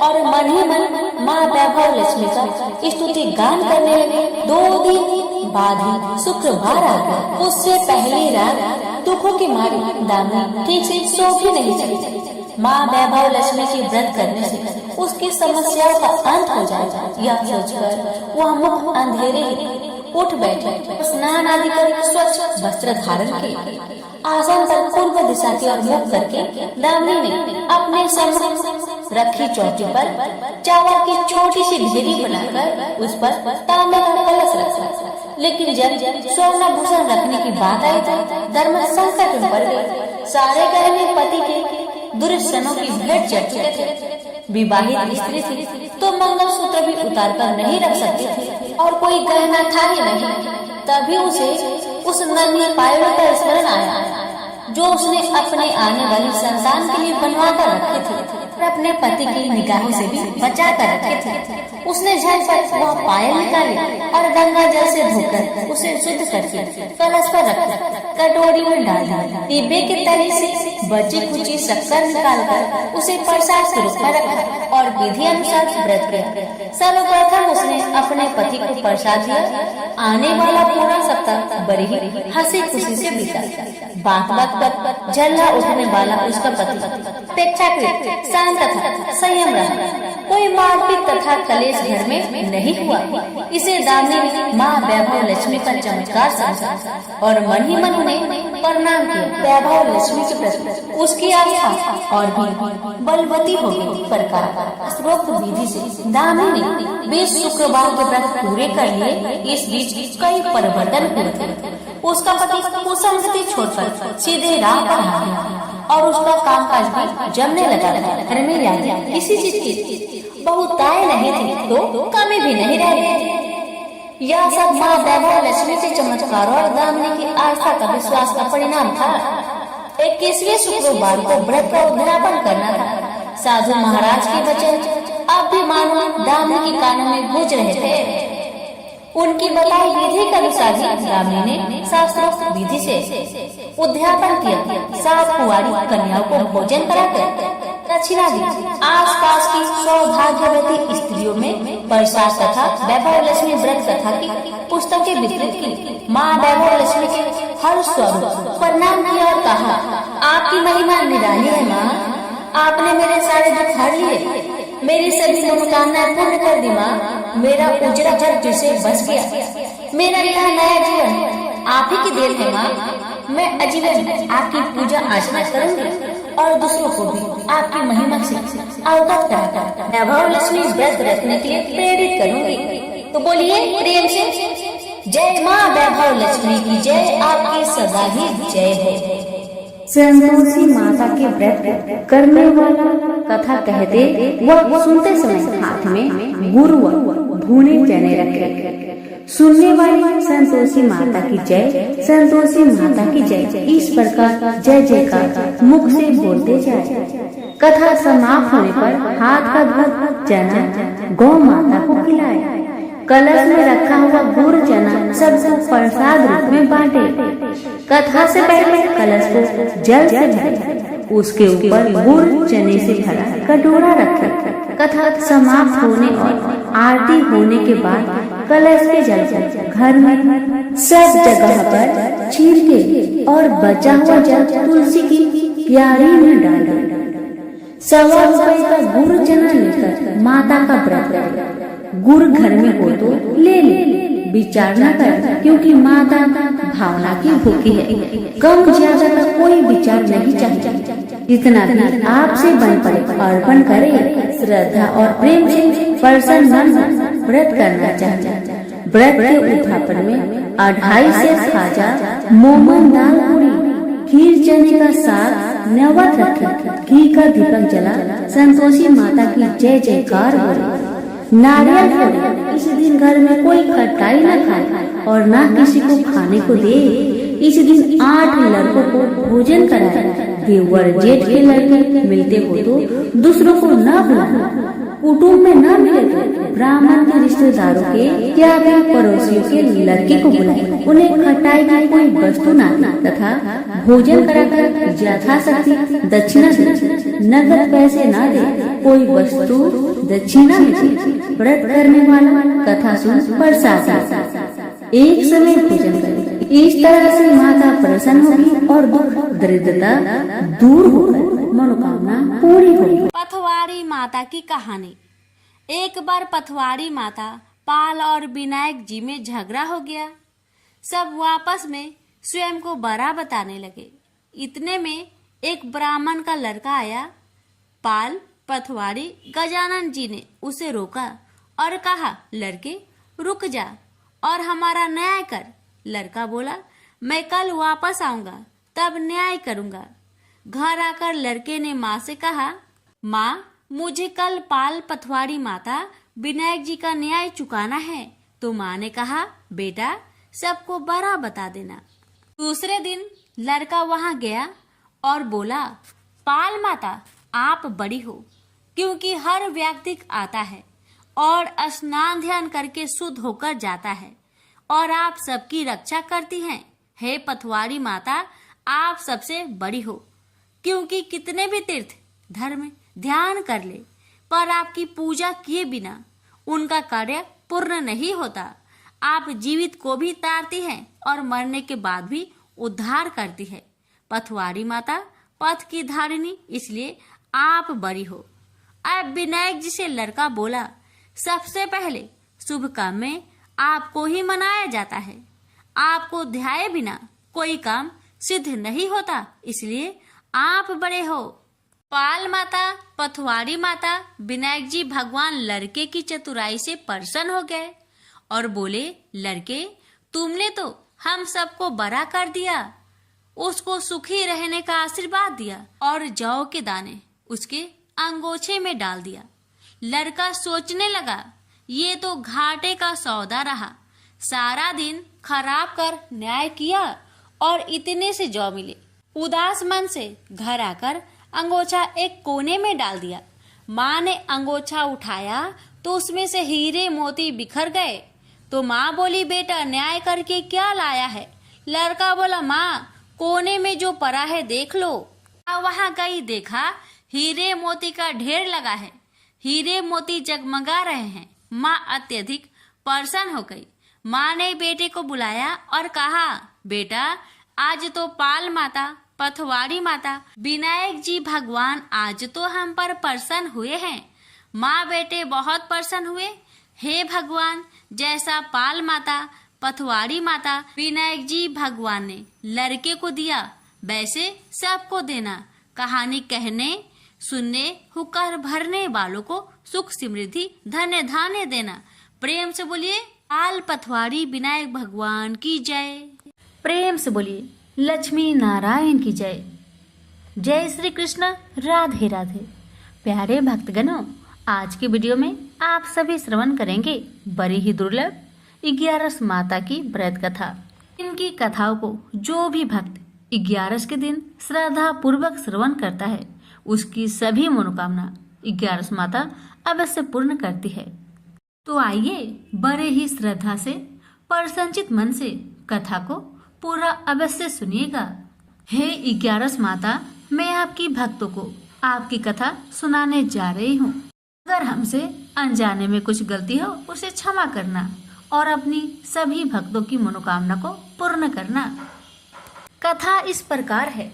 और मन ही मन माँ वैभव लक्ष्मी का स्तुति गान करने लगे। 2 दिन बाद ही शुक्रवार आ गया। उससे पहली रात दुखों की मारी दामिनी ठीक से सो भी नहीं सकी। माँ वैभव लक्ष्मी की व्रत करने से उसकी समस्याओं का अंत हो जाएगा। यह सोचकर वह मुख अंधेरे ही उठ बैठे, स्नान आदि कर स्वच्छ वस्त्र धारण किए, आसन पर पूर्व दिशा की ओर मुख करके दामिनी ने अपने सम्मुख रखी चौकी पर चावल की छोटी सी ढेरी बनाकर उस पर तांबे का कलश रखा। लेकिन जब स्वर्णाभूषण रखने की बात आई तो धर्म संकट में पड़ गए। सारे गहने पति के दुर्सनों की भेंट चढ़ चुके थे। विवाहित स्त्री थी तो मंगलसूत्र भी उतार कर नहीं रख सकती थी और कोई गहना था ही नहीं। तभी उसे उस नन्ही पायलों का स्मरण आया जो उसने अपने आने वाली संतान के लिए बनवा कर रखे थे और अपने पति की निगाहों से भी बचा कर रखे थे। उसने झटपट वह पायल निकाली और गंगा जल से धोकर उसे शुद्ध करके कलश पर रखा, कटोरी में डाल दिया। डिब्बे के तले से बची कुची शक्कर निकालकर उसे प्रसाद के रूप में रखा और विधि अनुसार व्रत किया। सर्वप्रथम उसने अपने पति को प्रसाद दिया। आने वाला पूरा सप्ताह बड़ी ही हंसी खुशी से बीता। बात बात पर झल्ला उठने वाला उसका पति अपेक्षाकृत शांत तथा संयम रहा। कोई मारपीट तथा कलेश घर में नहीं हुआ। इसे दामिनी ने माँ वैभव लक्ष्मी का चमत्कार समझा और मन ही मन उन्हें प्रणाम किया। वैभव लक्ष्मी के प्रति उसकी आस्था और भी बलवती हो गई। प्रकार स्रोत विधि से दामिनी ने 20 शुक्रवार के व्रत पूरे कर लिए। इस बीच कई परिवर्तन हुए थे। उसका पति कुसंगति छोड़कर सीधे राह पर आ गया और उसका कामकाज भी जमने लगा था। घर में याद किसी चीज की बहुतायत नहीं थी तो कमी भी नहीं रही। यह सब माँ वैभव लक्ष्मी के चमत्कार और दामिनी की आस्था का विश्वास का परिणाम था। 21वें शुक्रवार को व्रत का उद्यापन करना था। साधु महाराज के वचन अब भी मानो दामिनी के कानों में गूंज रहे थे। उनकी बताई विधि के अनुसार ही दामिनी ने शास्त्रोक्त विधि से उद्यापन किया। 7 कुंवारी कन्याओं को भोजन कराकर दक्षिणा दी। आसपास की सौभाग्यवती स्त्रियों में प्रसाद तथा वैभव लक्ष्मी व्रत कथा की पुस्तकें वितरित की। माँ वैभव लक्ष्मी के हर स्वरूप प्रणाम किया और कहा, आपकी महिमा निराली है माँ। आपने मेरे सारे दुख हर लिए, मेरी सभी मनोकामनाएं पूर्ण कर दी माँ। मेरा उजरा घर जिसे बस गया। मेरा यह नया जीवन आप ही की देन है माँ। मैं आजीवन आपकी पूजा अर्चना करूंगी और दूसरों को भी आपकी महिमा से अवगत कराकर वैभव लक्ष्मी व्रत रखने के लिए प्रेरित करूंगी। तो बोलिए प्रेम से जय माँ वैभव लक्ष्मी की जय। आपकी सदा ही जय है। संतोषी माता के व्रत करने वाला कथा कहते वह सुनते समय हाथ में गुड़ व भुने चने रखे। सुनने वाली संतोषी माता की जय, संतोषी माता की जय, इस प्रकार जय जयकार मुख से बोलते जाए। कथा समाप्त होने पर हाथ का दूध चना गौ माता को खिलाए। कलश में रखा हुआ गुड़ चना सबको प्रसाद रूप में बांटे। कथा से पहले कलश को जल से भरे, उसके ऊपर गुड़ चने से भरा कटोरा रखे। कथा समाप्त होने और आरती होने के बाद कलश के जल को घर में सब जगह पर छीन के और बचा हुआ जल तुलसी की क्यारी में डाल। 1.25 रुपए का गुड़ चना लेकर माता का व्रत करे। गुड़ घर में हो तो ले ले, विचार न कर, क्योंकि माता भावना की भूखी है। कम ज्यादा का कोई विचार नहीं चाहिए। जितना भी आपसे बन पड़े अर्पण करे। श्रद्धा और प्रेम से प्रसन्न मन व्रत करना चाहिए। व्रत के उद्यापन में 2.5 से खाजा, मोमन, दाल, पूरी, खीर, चने का साग, नैवेद्य रखे। घी का दीपक जला संतोषी माता की जय जयकार बोले। नारियल फोड़े। इस दिन घर में कोई खटाई न खाए और न किसी को खाने को दे। इस दिन 8 लड़कों को भोजन कराए। देवर जेठ के लड़के मिलते हो तो दूसरों को न बुलाए। कुटुंब में न मिले तो ब्राह्मण के रिश्तेदारों के या फिर पड़ोसियों के लड़के को बुलाए। उन्हें खटाई की कोई वस्तु न तथा भोजन कराकर यथाशक्ति दक्षिणा दे। नगद पैसे न दे, कोई वस्तु दक्षिणा दे। व्रत करने वाला कथा सुन प्रसाद एक समय भोजन करे। इस तरह से माता प्रसन्न होगी और दुख दरिद्रता दूर होगी। मनोकामना पूरी हुई। पथवाड़ी माता की कहानी। एक बार पथवाड़ी माता पाल और विनायक जी में झगड़ा हो गया। सब आपस में स्वयं को बड़ा बताने लगे। इतने में एक ब्राह्मण का लड़का आया। पाल, पथवाड़ी, गजानन जी ने उसे रोका और कहा, लड़के रुक जा और हमारा न्याय कर। लड़का बोला, मैं कल वापस आऊंगा, तब न्याय करूंगा। घर आकर लड़के ने माँ से कहा, माँ मुझे कल पाल, पथवाड़ी माता, विनायक जी का न्याय चुकाना है। तो माँ ने कहा, बेटा सबको बड़ा बता देना। दूसरे दिन लड़का वहां गया और बोला, पाल माता आप बड़ी हो, क्योंकि हर व्यक्ति आता है और स्नान ध्यान करके शुद्ध होकर जाता है और आप सबकी रक्षा करती हैं। हे पथवाड़ी माता आप सबसे बड़ी हो, क्योंकि कितने भी तीर्थ धर्म ध्यान कर ले पर आपकी पूजा किए बिना उनका कार्य पूर्ण नहीं होता। आप जीवित को भी तारती हैं और मरने के बाद भी उद्धार करती है। पथवाड़ी माता पथ की धारिणी, इसलिए आप बड़ी हो। अब विनायक जी से लड़का बोला, सबसे पहले शुभ काम में आपको ही मनाया जाता है। आपको ध्याये बिना कोई काम सिद्ध नहीं होता, इसलिए आप बड़े हो। पाल माता, पथवाड़ी माता, विनायक जी भगवान लड़के की चतुराई से प्रसन्न हो गए और बोले, लड़के तुमने तो हम सबको बड़ा कर दिया, उसको सुखी रहने का आशीर्वाद दिया और जौ के दाने उसके अंगोछे में डाल दिया। लड़का सोचने लगा, ये तो घाटे का सौदा रहा। सारा दिन खराब कर न्याय किया और इतने से जौ मिले। उदास मन से घर आकर अंगोछा एक कोने में डाल दिया। माँ ने अंगोछा उठाया तो उसमें से हीरे मोती बिखर गए। तो माँ बोली, बेटा न्याय करके क्या लाया है? लड़का बोला, माँ कोने में जो पड़ा है देख लो। वहां गई, देखा हीरे मोती का ढेर लगा है। हीरे मोती जगमगा रहे हैं। माँ अत्यधिक प्रसन्न हो गई। माँ ने बेटे को बुलाया और कहा, बेटा आज तो पाल माता, पथवाड़ी माता, विनायक जी भगवान आज तो हम पर प्रसन्न हुए हैं। माँ बेटे बहुत प्रसन्न हुए। हे भगवान, जैसा पाल माता, पथवाड़ी माता, विनायक जी भगवान ने लड़के को दिया, वैसे सबको देना। कहानी कहने सुनने हुक्कर भरने वालों को सुख समृद्धि धन्य धान्य देना। प्रेम से बोलिए पाल, पथवाड़ी, विनायक भगवान की जय। प्रेम से बोलिए लक्ष्मी नारायण की जय। जय श्री कृष्ण, राधे राधे। प्यारे भक्तगणों, आज की वीडियो में आप सभी श्रवण करेंगे बड़ी ही दुर्लभ 11 माता की व्रत कथा। इनकी कथाओं को जो भी भक्त 11 के दिन श्रद्धा पूर्वक श्रवण करता है, उसकी सभी मनोकामना 11 माता अवश्य पूर्ण करती है। तो आइए बड़े ही श्रद्धा से, प्रसन्नचित मन से कथा को पूरा अवश्य सुनिएगा। हे 11 माता, मैं आपकी भक्तों को आपकी कथा सुनाने जा रही हूँ। अगर हमसे अनजाने में कुछ गलती हो उसे क्षमा करना और अपनी सभी भक्तों की मनोकामना को पूर्ण करना। कथा इस प्रकार है।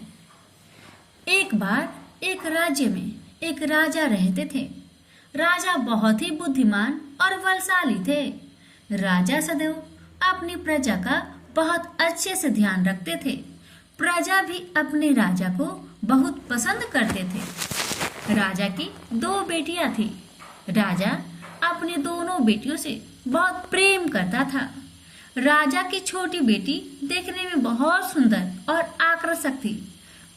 एक बार एक राज्य में एक राजा रहते थे। राजा बहुत ही बुद्धिमान और बलशाली थे। राजा सदैव अपनी प्रजा का बहुत अच्छे से ध्यान रखते थे। प्रजा भी अपने राजा को बहुत पसंद करते थे। राजा की 2 बेटियां थी। राजा अपनी दोनों बेटियों से बहुत प्रेम करता था। राजा की छोटी बेटी देखने में बहुत सुंदर और आकर्षक थी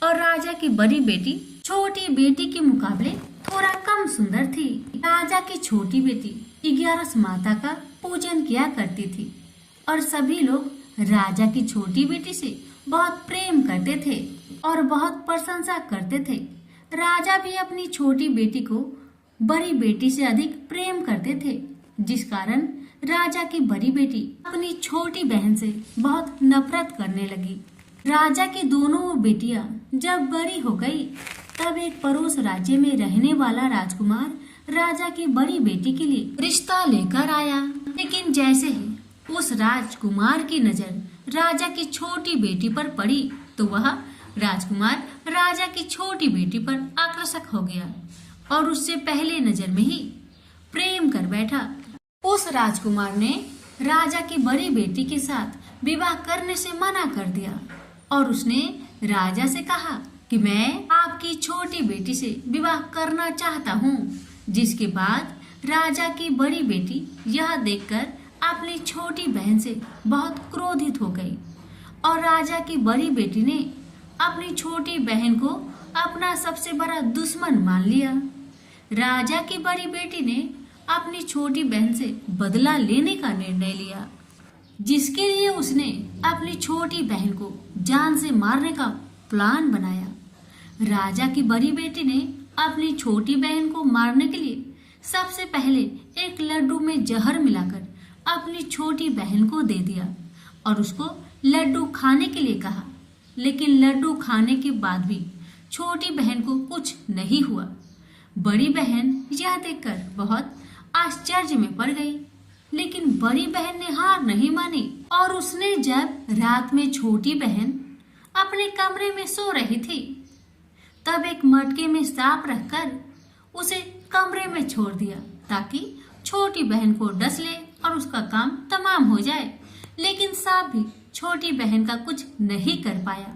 और राजा की बड़ी बेटी छोटी बेटी के मुकाबले थोड़ा कम सुंदर थी। राजा की छोटी बेटी 11 माता का पूजन किया करती थी और सभी लोग राजा की छोटी बेटी से बहुत प्रेम करते थे और बहुत प्रशंसा करते थे। राजा भी अपनी छोटी बेटी को बड़ी बेटी से अधिक प्रेम करते थे, जिस कारण राजा की बड़ी बेटी अपनी छोटी बहन से बहुत नफरत करने लगी। राजा की दोनों बेटियां जब बड़ी हो गई, तब एक पड़ोस राज्य में रहने वाला राजकुमार राजा की बड़ी बेटी के लिए रिश्ता लेकर आया। लेकिन जैसे ही उस राजकुमार की नजर राजा की छोटी बेटी पर पड़ी, तो वह राजकुमार राजा की छोटी बेटी पर आकर्षक हो गया और उससे पहले नजर में ही प्रेम कर बैठा। उस राजकुमार ने राजा की बड़ी बेटी के साथ विवाह करने से मना कर दिया और उसने राजा से कहा कि मैं आपकी छोटी बेटी से विवाह करना चाहता हूँ। जिसके बाद राजा की बड़ी बेटी यह देखकर अपनी छोटी बहन से बहुत क्रोधित हो गई और राजा की बड़ी बेटी ने अपनी छोटी बहन को अपना सबसे बड़ा दुश्मन मान लिया। राजा की बड़ी बेटी ने अपनी छोटी बहन से बदला लेने का निर्णय लिया, जिसके लिए उसने अपनी छोटी बहन को जान से मारने का प्लान बनाया। राजा की बड़ी बेटी ने अपनी छोटी बहन को मारने के लिए सबसे पहले एक लड्डू में जहर मिलाकर अपनी छोटी बहन को दे दिया और उसको लड्डू खाने के लिए कहा। लेकिन लड्डू खाने के बाद भी छोटी बहन को कुछ नहीं हुआ। बड़ी बहन यह देखकर बहुत आश्चर्य में पड़ गई, लेकिन बड़ी बहन ने हार नहीं मानी और उसने जब रात में छोटी बहन अपने कमरे में सो रही थी तब एक मटके में सांप रखकर उसे कमरे में छोड़ दिया ताकि छोटी बहन को डस ले और उसका काम तमाम हो जाए। लेकिन सांप भी छोटी बहन का कुछ नहीं कर पाया।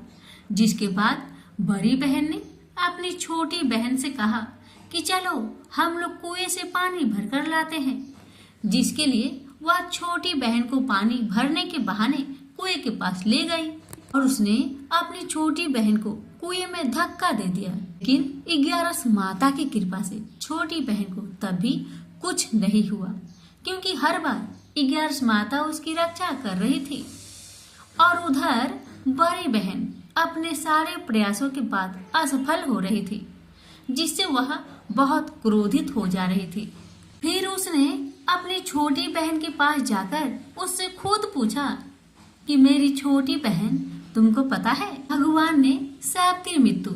जिसके बाद बड़ी बहन ने अपनी छोटी बहन से कहा कि चलो हम लोग कुएं से पानी भरकर लाते हैं। जिसके लिए वह छोटी बहन को पानी भरने के बहाने कुएं के पास ले गई और उसने अपनी छोटी बहन को कुएं में धक्का दे दिया। लेकिन 11 माता की कृपा से छोटी बहन को तब भी कुछ नहीं हुआ, क्योंकि हर बार 11 माता उसकी रक्षा कर रही थी। और उधर बड़ी बहन अपने सारे प्रयासों के बाद असफल हो रही थी, जिससे वह बहुत क्रोधित हो जा रही थी। फिर उसने अपनी छोटी बहन के पास जाकर उससे खुद पूछा कि मेरी छोटी बहन, तुमको पता है भगवान ने सबकी मृत्यु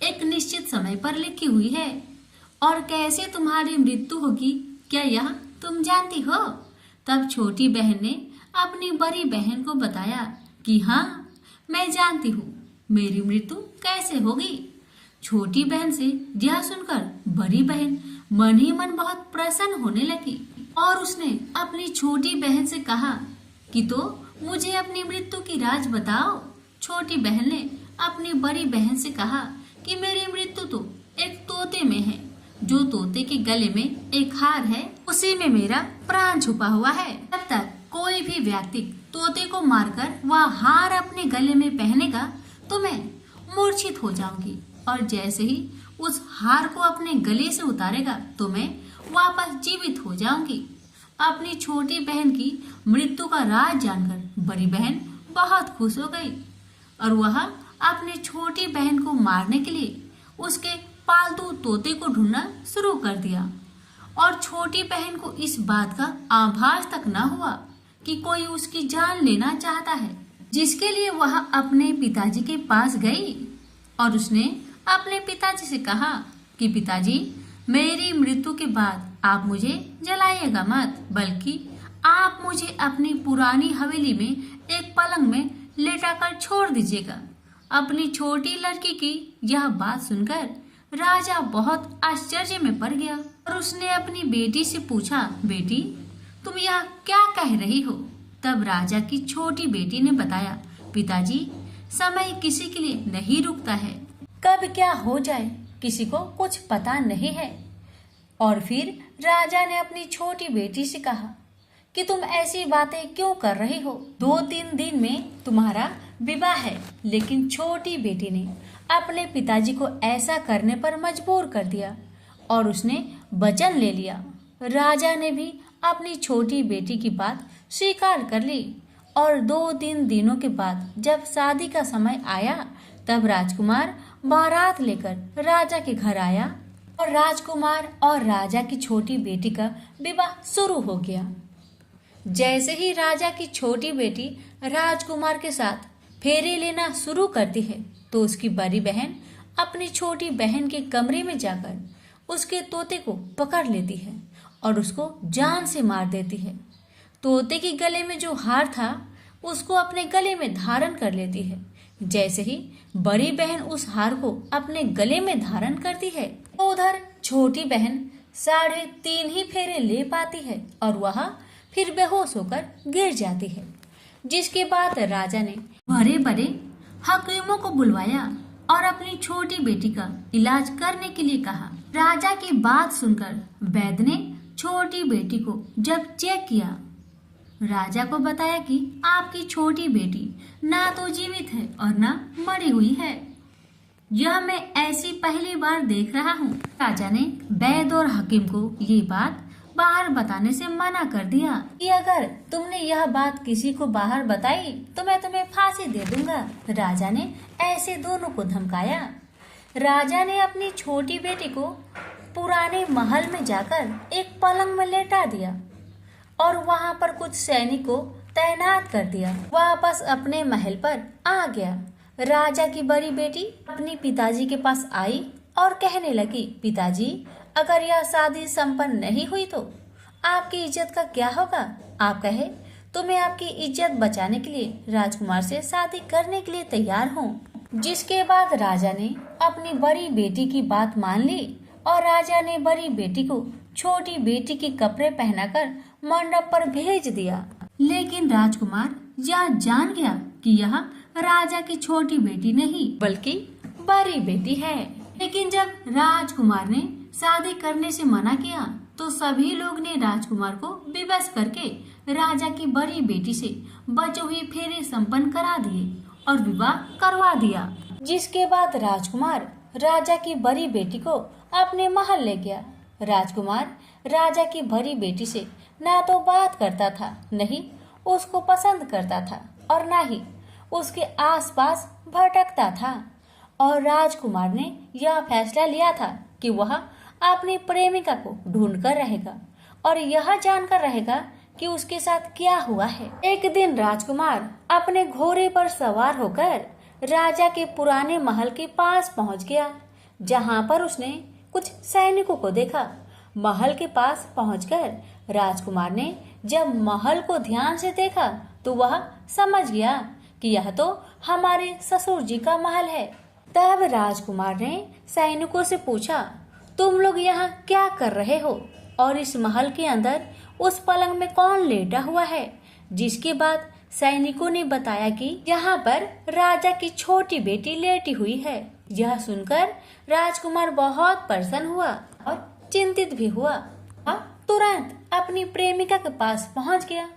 एक निश्चित समय पर लिखी हुई है और कैसे तुम्हारी मृत्यु होगी क्या यह तुम जानती हो? तब छोटी बहन ने अपनी बड़ी बहन को बताया कि हाँ, मैं जानती हूँ मेरी मृत्यु कैसे होगी। छोटी बहन से यह सुनकर बड़ी बहन मन ही मन बहुत प्रसन्न होने लगी और उसने अपनी छोटी बहन से कहा कि तो मुझे अपनी मृत्यु की राज बताओ। छोटी बहन ने अपनी बड़ी बहन से कहा कि मेरी मृत्यु तो एक तोते में है, जो तोते के गले में एक हार है, उसी में मेरा प्राण छुपा हुआ है। जब तक कोई भी व्यक्ति तोते को मारकर वह हार अपने गले में पहनेगा तो मैं मूर्छित हो जाऊंगी, और जैसे ही उस हार को अपने गले से उतारेगा तो मैं वापस जीवित हो जाऊंगी। अपनी छोटी बहन की मृत्यु का राज जानकर बड़ी बहन बहुत खुश हो गई और वह अपनी छोटी बहन को मारने के लिए उसके पालतू तोते को ढूंढना शुरू कर दिया। और छोटी बहन को इस बात का आभास तक न हुआ कि कोई उसकी जान लेना चाहता है, जिसके लिए वह अपने पिताजी के पास गई और उसने अपने पिताजी से कहा कि पिताजी, मेरी मृत्यु के बाद आप मुझे जलाइएगा मत, बल्कि आप मुझे अपनी पुरानी हवेली में एक पलंग में लेटाकर छोड़ दीजिएगा। अपनी छोटी लड़की की यह बात सुनकर राजा बहुत आश्चर्य में पड़ गया और उसने अपनी बेटी से पूछा, बेटी तुम यह क्या कह रही हो? तब राजा की छोटी बेटी ने बताया, पिताजी, समय किसी के लिए नहीं रुकता है, कब क्या हो जाए किसी को कुछ पता नहीं है। और फिर राजा ने अपनी छोटी बेटी से कहा कि तुम ऐसी बातें क्यों कर रही हो? 2-3 दिन में तुम्हारा विवाह है। लेकिन छोटी बेटी ने अपने पिताजी को ऐसा करने पर मजबूर कर दिया और उसने वचन ले लिया। राजा ने भी अपनी छोटी बेटी की बात स्वीकार कर ली और 2-3 दिनों के बाद जब शादी का समय आया तब राजकुमार बारात लेकर राजा के घर आया और राजकुमार और राजा की छोटी बेटी का विवाह शुरू हो गया। जैसे ही राजा की छोटी बेटी राजकुमार के साथ फेरे लेना शुरू करती है तो उसकी बड़ी बहन अपनी छोटी बहन के कमरे में जाकर उसके तोते को पकड़ लेती है और उसको जान से मार देती है। तोते के गले में जो हार था उसको अपने गले में धारण कर लेती है। जैसे ही बड़ी बहन उस हार को अपने गले में धारण करती है तो उधर छोटी बहन 3.5 ही फेरे ले पाती है और वह फिर बेहोश होकर गिर जाती है। जिसके बाद राजा ने बड़े बड़े हकीमों को बुलवाया और अपनी छोटी बेटी का इलाज करने के लिए कहा। राजा की बात सुनकर वैद्य ने छोटी बेटी को जब चेक किया, राजा को बताया कि आपकी छोटी बेटी ना तो जीवित है और ना मरी हुई है। यह मैं ऐसी पहली बार देख रहा हूँ। राजा ने वैद्य और हकीम को ये बात बाहर बताने से मना कर दिया कि अगर तुमने यह बात किसी को बाहर बताई तो मैं तुम्हें फांसी दे दूंगा। राजा ने ऐसे दोनों को धमकाया। राजा ने अपनी छोटी बेटी को पुराने महल में जाकर एक पलंग में लेटा दिया और वहां पर कुछ सैनिक को तैनात कर दिया। वापस अपने महल पर आ गया। राजा की बड़ी बेटी अपनी पिताजी के पास आई और कहने लगी, पिताजी अगर यह शादी संपन्न नहीं हुई तो आपकी इज्जत का क्या होगा? आप कहे तो मैं आपकी इज्जत बचाने के लिए राजकुमार से शादी करने के लिए तैयार हूँ। जिसके बाद राजा ने अपनी बड़ी बेटी की बात मान ली और राजा ने बड़ी बेटी को छोटी बेटी के कपड़े पहनाकर मंडप पर भेज दिया। लेकिन राजकुमार यह जान गया कि यह राजा की छोटी बेटी नहीं बल्कि बड़ी बेटी है। लेकिन जब राजकुमार ने शादी करने से मना किया तो सभी लोग ने राजकुमार को विवश करके राजा की बड़ी बेटी से बचे हुए फेरे संपन्न करा दिए और विवाह करवा दिया। जिसके बाद राजकुमार राजा की बड़ी बेटी को अपने महल ले गया। राजकुमार राजा की बड़ी बेटी से ना तो बात करता था, नहीं उसको पसंद करता था और ना ही उसके आसपास भटकता था। और राजकुमार ने यह फैसला लिया था कि वह अपनी प्रेमिका को ढूंढ कर रहेगा और यह जानकर रहेगा कि उसके साथ क्या हुआ है। एक दिन राजकुमार अपने घोड़े पर सवार होकर राजा के पुराने महल के पास पहुंच गया, जहां पर उसने कुछ सैनिकों को देखा। महल के पास पहुंचकर राजकुमार ने जब महल को ध्यान से देखा तो वह समझ गया कि यह तो हमारे ससुर जी का महल है। तब राजकुमार ने सैनिकों से पूछा, तुम लोग यहाँ क्या कर रहे हो और इस महल के अंदर उस पलंग में कौन लेटा हुआ है? जिसके बाद सैनिकों ने बताया कि यहाँ पर राजा की छोटी बेटी लेटी हुई है। यह सुनकर राजकुमार बहुत प्रसन्न हुआ और चिंतित भी हुआ। वह तुरंत अपनी प्रेमिका के पास पहुँच गया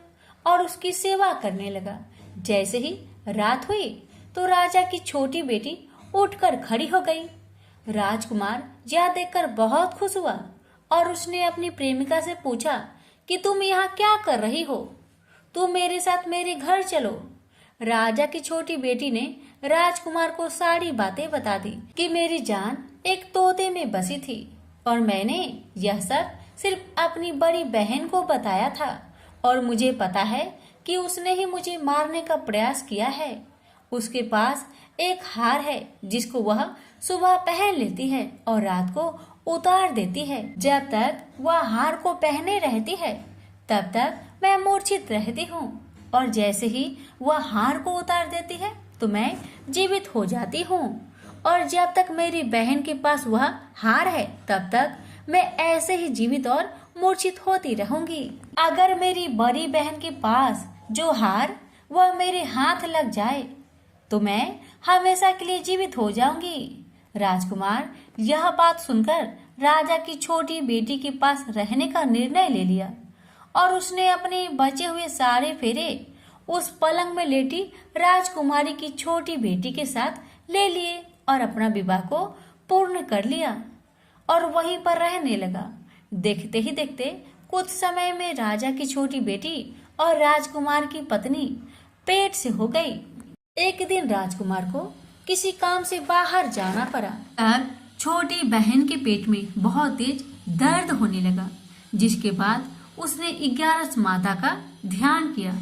और उसकी सेवा करने लगा। जैसे ही रात हुई तो राजा की छोटी बेटी उठकर खड़ी हो गई। राजकुमार यह देखकर बहुत खुश हुआ और उसने अपनी प्रेमिका से पूछा कि तुम यहाँ क्या कर रही हो? तुम मेरे साथ मेरे घर चलो। राजा की छोटी बेटी ने राजकुमार को सारी बातें बता दी कि मेरी जान एक तोते में बसी थी और मैंने यह सब सिर्फ अपनी बड़ी बहन को बताया था और मुझे पता है कि उसने ही मुझे मारने का प्रयास किया है। उसके पास एक हार है जिसको वह सुबह पहन लेती है और रात को उतार देती है। जब तक वह हार को पहने रहती है तब तक मैं मूर्छित रहती हूँ और जैसे ही वह हार को उतार देती है तो मैं जीवित हो जाती हूँ और जब तक मेरी बहन के पास वह हार है तब तक मैं ऐसे ही जीवित और मूर्छित होती रहूंगी। अगर मेरी बड़ी बहन के पास जो हार वह मेरे हाथ लग जाए तो मैं हमेशा के लिए जीवित हो जाऊंगी। राजकुमार यह बात सुनकर राजा की छोटी बेटी के पास रहने का निर्णय ले लिया और उसने अपने बचे हुए सारे फेरे उस पलंग में लेटी राजकुमारी की छोटी बेटी के साथ ले लिए और अपना विवाह को पूर्ण कर लिया और वहीं पर रहने लगा। देखते ही देखते कुछ समय में राजा की छोटी बेटी और राजकुमार की पत्नी पेट से हो गई। एक दिन राजकुमार को किसी काम से बाहर जाना पड़ा। तब छोटी बहन के पेट में बहुत तेज दर्द होने लगा, जिसके बाद उसने 11 माता का ध्यान किया।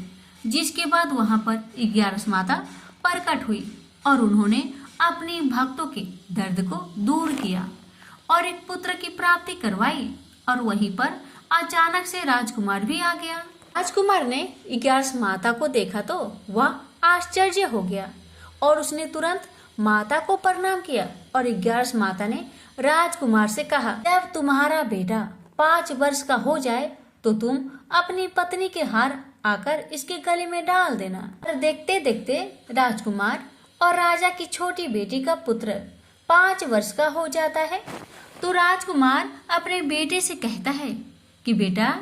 जिसके बाद वहां पर 11 माता प्रकट हुई और उन्होंने अपने भक्तों के दर्द को दूर किया और एक पुत्र की प्राप्ति करवाई। और वहीं पर अचानक से राजकुमार भी आ गया। राजकुमार ने 11 माता को देखा तो वह आश्चर्य हो गया और उसने तुरंत माता को प्रणाम किया। और 11 माता ने राजकुमार से कहा, जब तुम्हारा बेटा 5 वर्ष का हो जाए तो तुम अपनी पत्नी के हार आकर इसके गले में डाल देना। और देखते देखते राजकुमार और राजा की छोटी बेटी का पुत्र 5 वर्ष का हो जाता है। तो राजकुमार अपने बेटे से कहता है कि बेटा,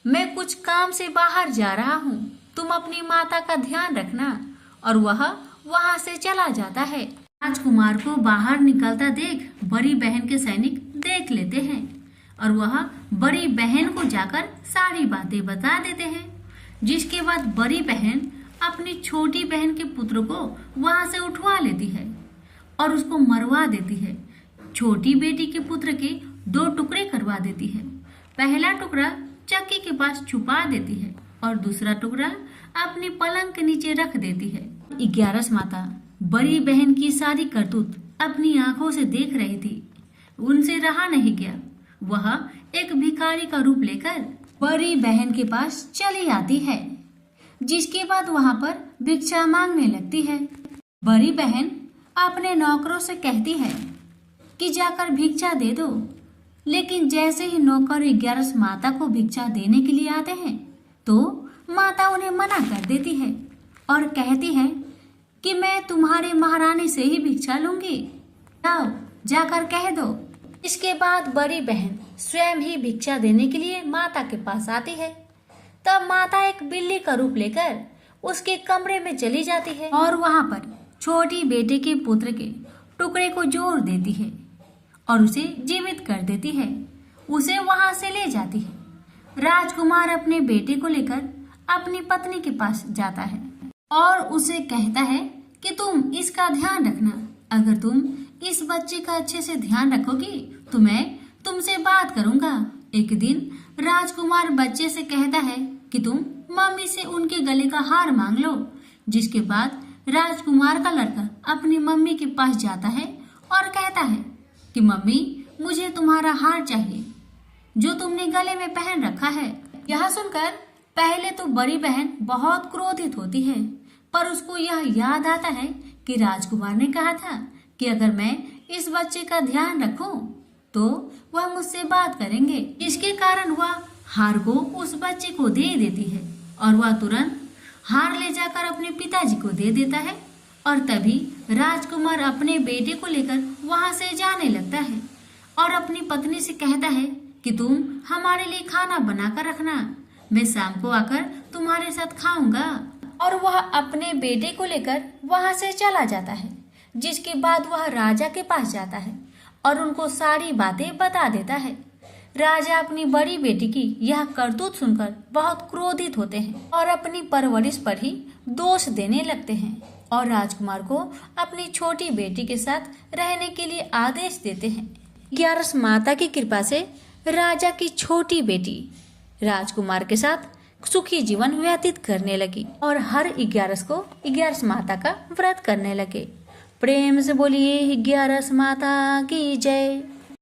मैं कुछ काम से बाहर जा रहा हूँ, तुम अपनी माता का ध्यान रखना। और वह वहां से चला जाता है। राजकुमार को बाहर निकलता देख बड़ी बहन के सैनिक देख लेते हैं और वह बड़ी बहन को जाकर सारी बातें बता देते हैं। जिसके बाद बड़ी बहन अपनी छोटी बहन के पुत्र को वहां से उठवा लेती है और उसको मरवा देती है। छोटी बेटी के पुत्र के 2 टुकड़े करवा देती है। पहला टुकड़ा चक्की के पास छुपा देती है और दूसरा टुकड़ा अपनी पलंग के नीचे रख देती है। 11 माता बड़ी बहन की सारी करतूत अपनी आंखों से देख रही थी। उनसे रहा नहीं गया। वह एक भिखारी का रूप लेकर बड़ी बहन के पास चली आती है, जिसके बाद वहां पर भिक्षा मांगने लगती है। बड़ी बहन अपने नौकरों से कहती है कि जाकर भिक्षा दे दो, लेकिन जैसे ही नौकर 11 माता को भिक्षा देने के लिए आते हैं तो माता उन्हें मना कर देती है और कहती है कि मैं तुम्हारे महारानी से ही भिक्षा लूंगी, जाओ जाकर कह दो। इसके बाद बड़ी बहन स्वयं ही भिक्षा देने के लिए माता के पास आती है। तब माता एक बिल्ली का रूप लेकर उसके कमरे में चली जाती है और वहां पर छोटी बेटे के पुत्र के टुकड़े को जोड़ देती है और उसे जीवित कर देती है। उसे वहां से ले जाती है। राजकुमार अपने बेटे को लेकर अपनी पत्नी के पास जाता है और उसे कहता है कि तुम इसका ध्यान रखना। अगर तुम इस बच्चे का अच्छे से ध्यान रखोगी तो मैं तुमसे बात करूंगा। एक दिन राजकुमार बच्चे से कहता है कि तुम मम्मी से उनके गले का हार मांग लो। जिसके बाद राजकुमार का लड़का अपनी मम्मी के पास जाता है और कहता है कि मम्मी, मुझे तुम्हारा हार चाहिए जो तुमने गले में पहन रखा है। यह सुनकर पहले तो बड़ी बहन बहुत क्रोधित होती है, पर उसको यह याद आता है कि राजकुमार ने कहा था कि अगर मैं इस बच्चे का ध्यान रखूं तो वह मुझसे बात करेंगे। जिसके कारण वह हार को उस बच्चे को दे देती है और वह तुरंत हार ले जाकर अपने पिताजी को दे देता है। और तभी राजकुमार अपने बेटे को लेकर वहां से जाने लगता है और अपनी पत्नी से कहता है कि तुम हमारे लिए खाना बनाकर रखना, मैं शाम को आकर तुम्हारे साथ खाऊंगा। और वह अपने बेटे को लेकर वहां से चला जाता है। जिसके बाद वह राजा के पास जाता है और उनको सारी बातें बता देता है। राजा अपनी बड़ी बेटी की यह करतूत सुनकर बहुत क्रोधित होते हैं और अपनी परवरिश पर ही दोष देने लगते हैं और राजकुमार को अपनी छोटी बेटी के साथ रहने के लिए आदेश देते हैं। 11 माता की कृपा से राजा की छोटी बेटी राजकुमार के साथ सुखी जीवन व्यतीत करने लगी और हर 11 को 11 माता का व्रत करने लगे। प्रेम से बोलिए 11 माता की जय।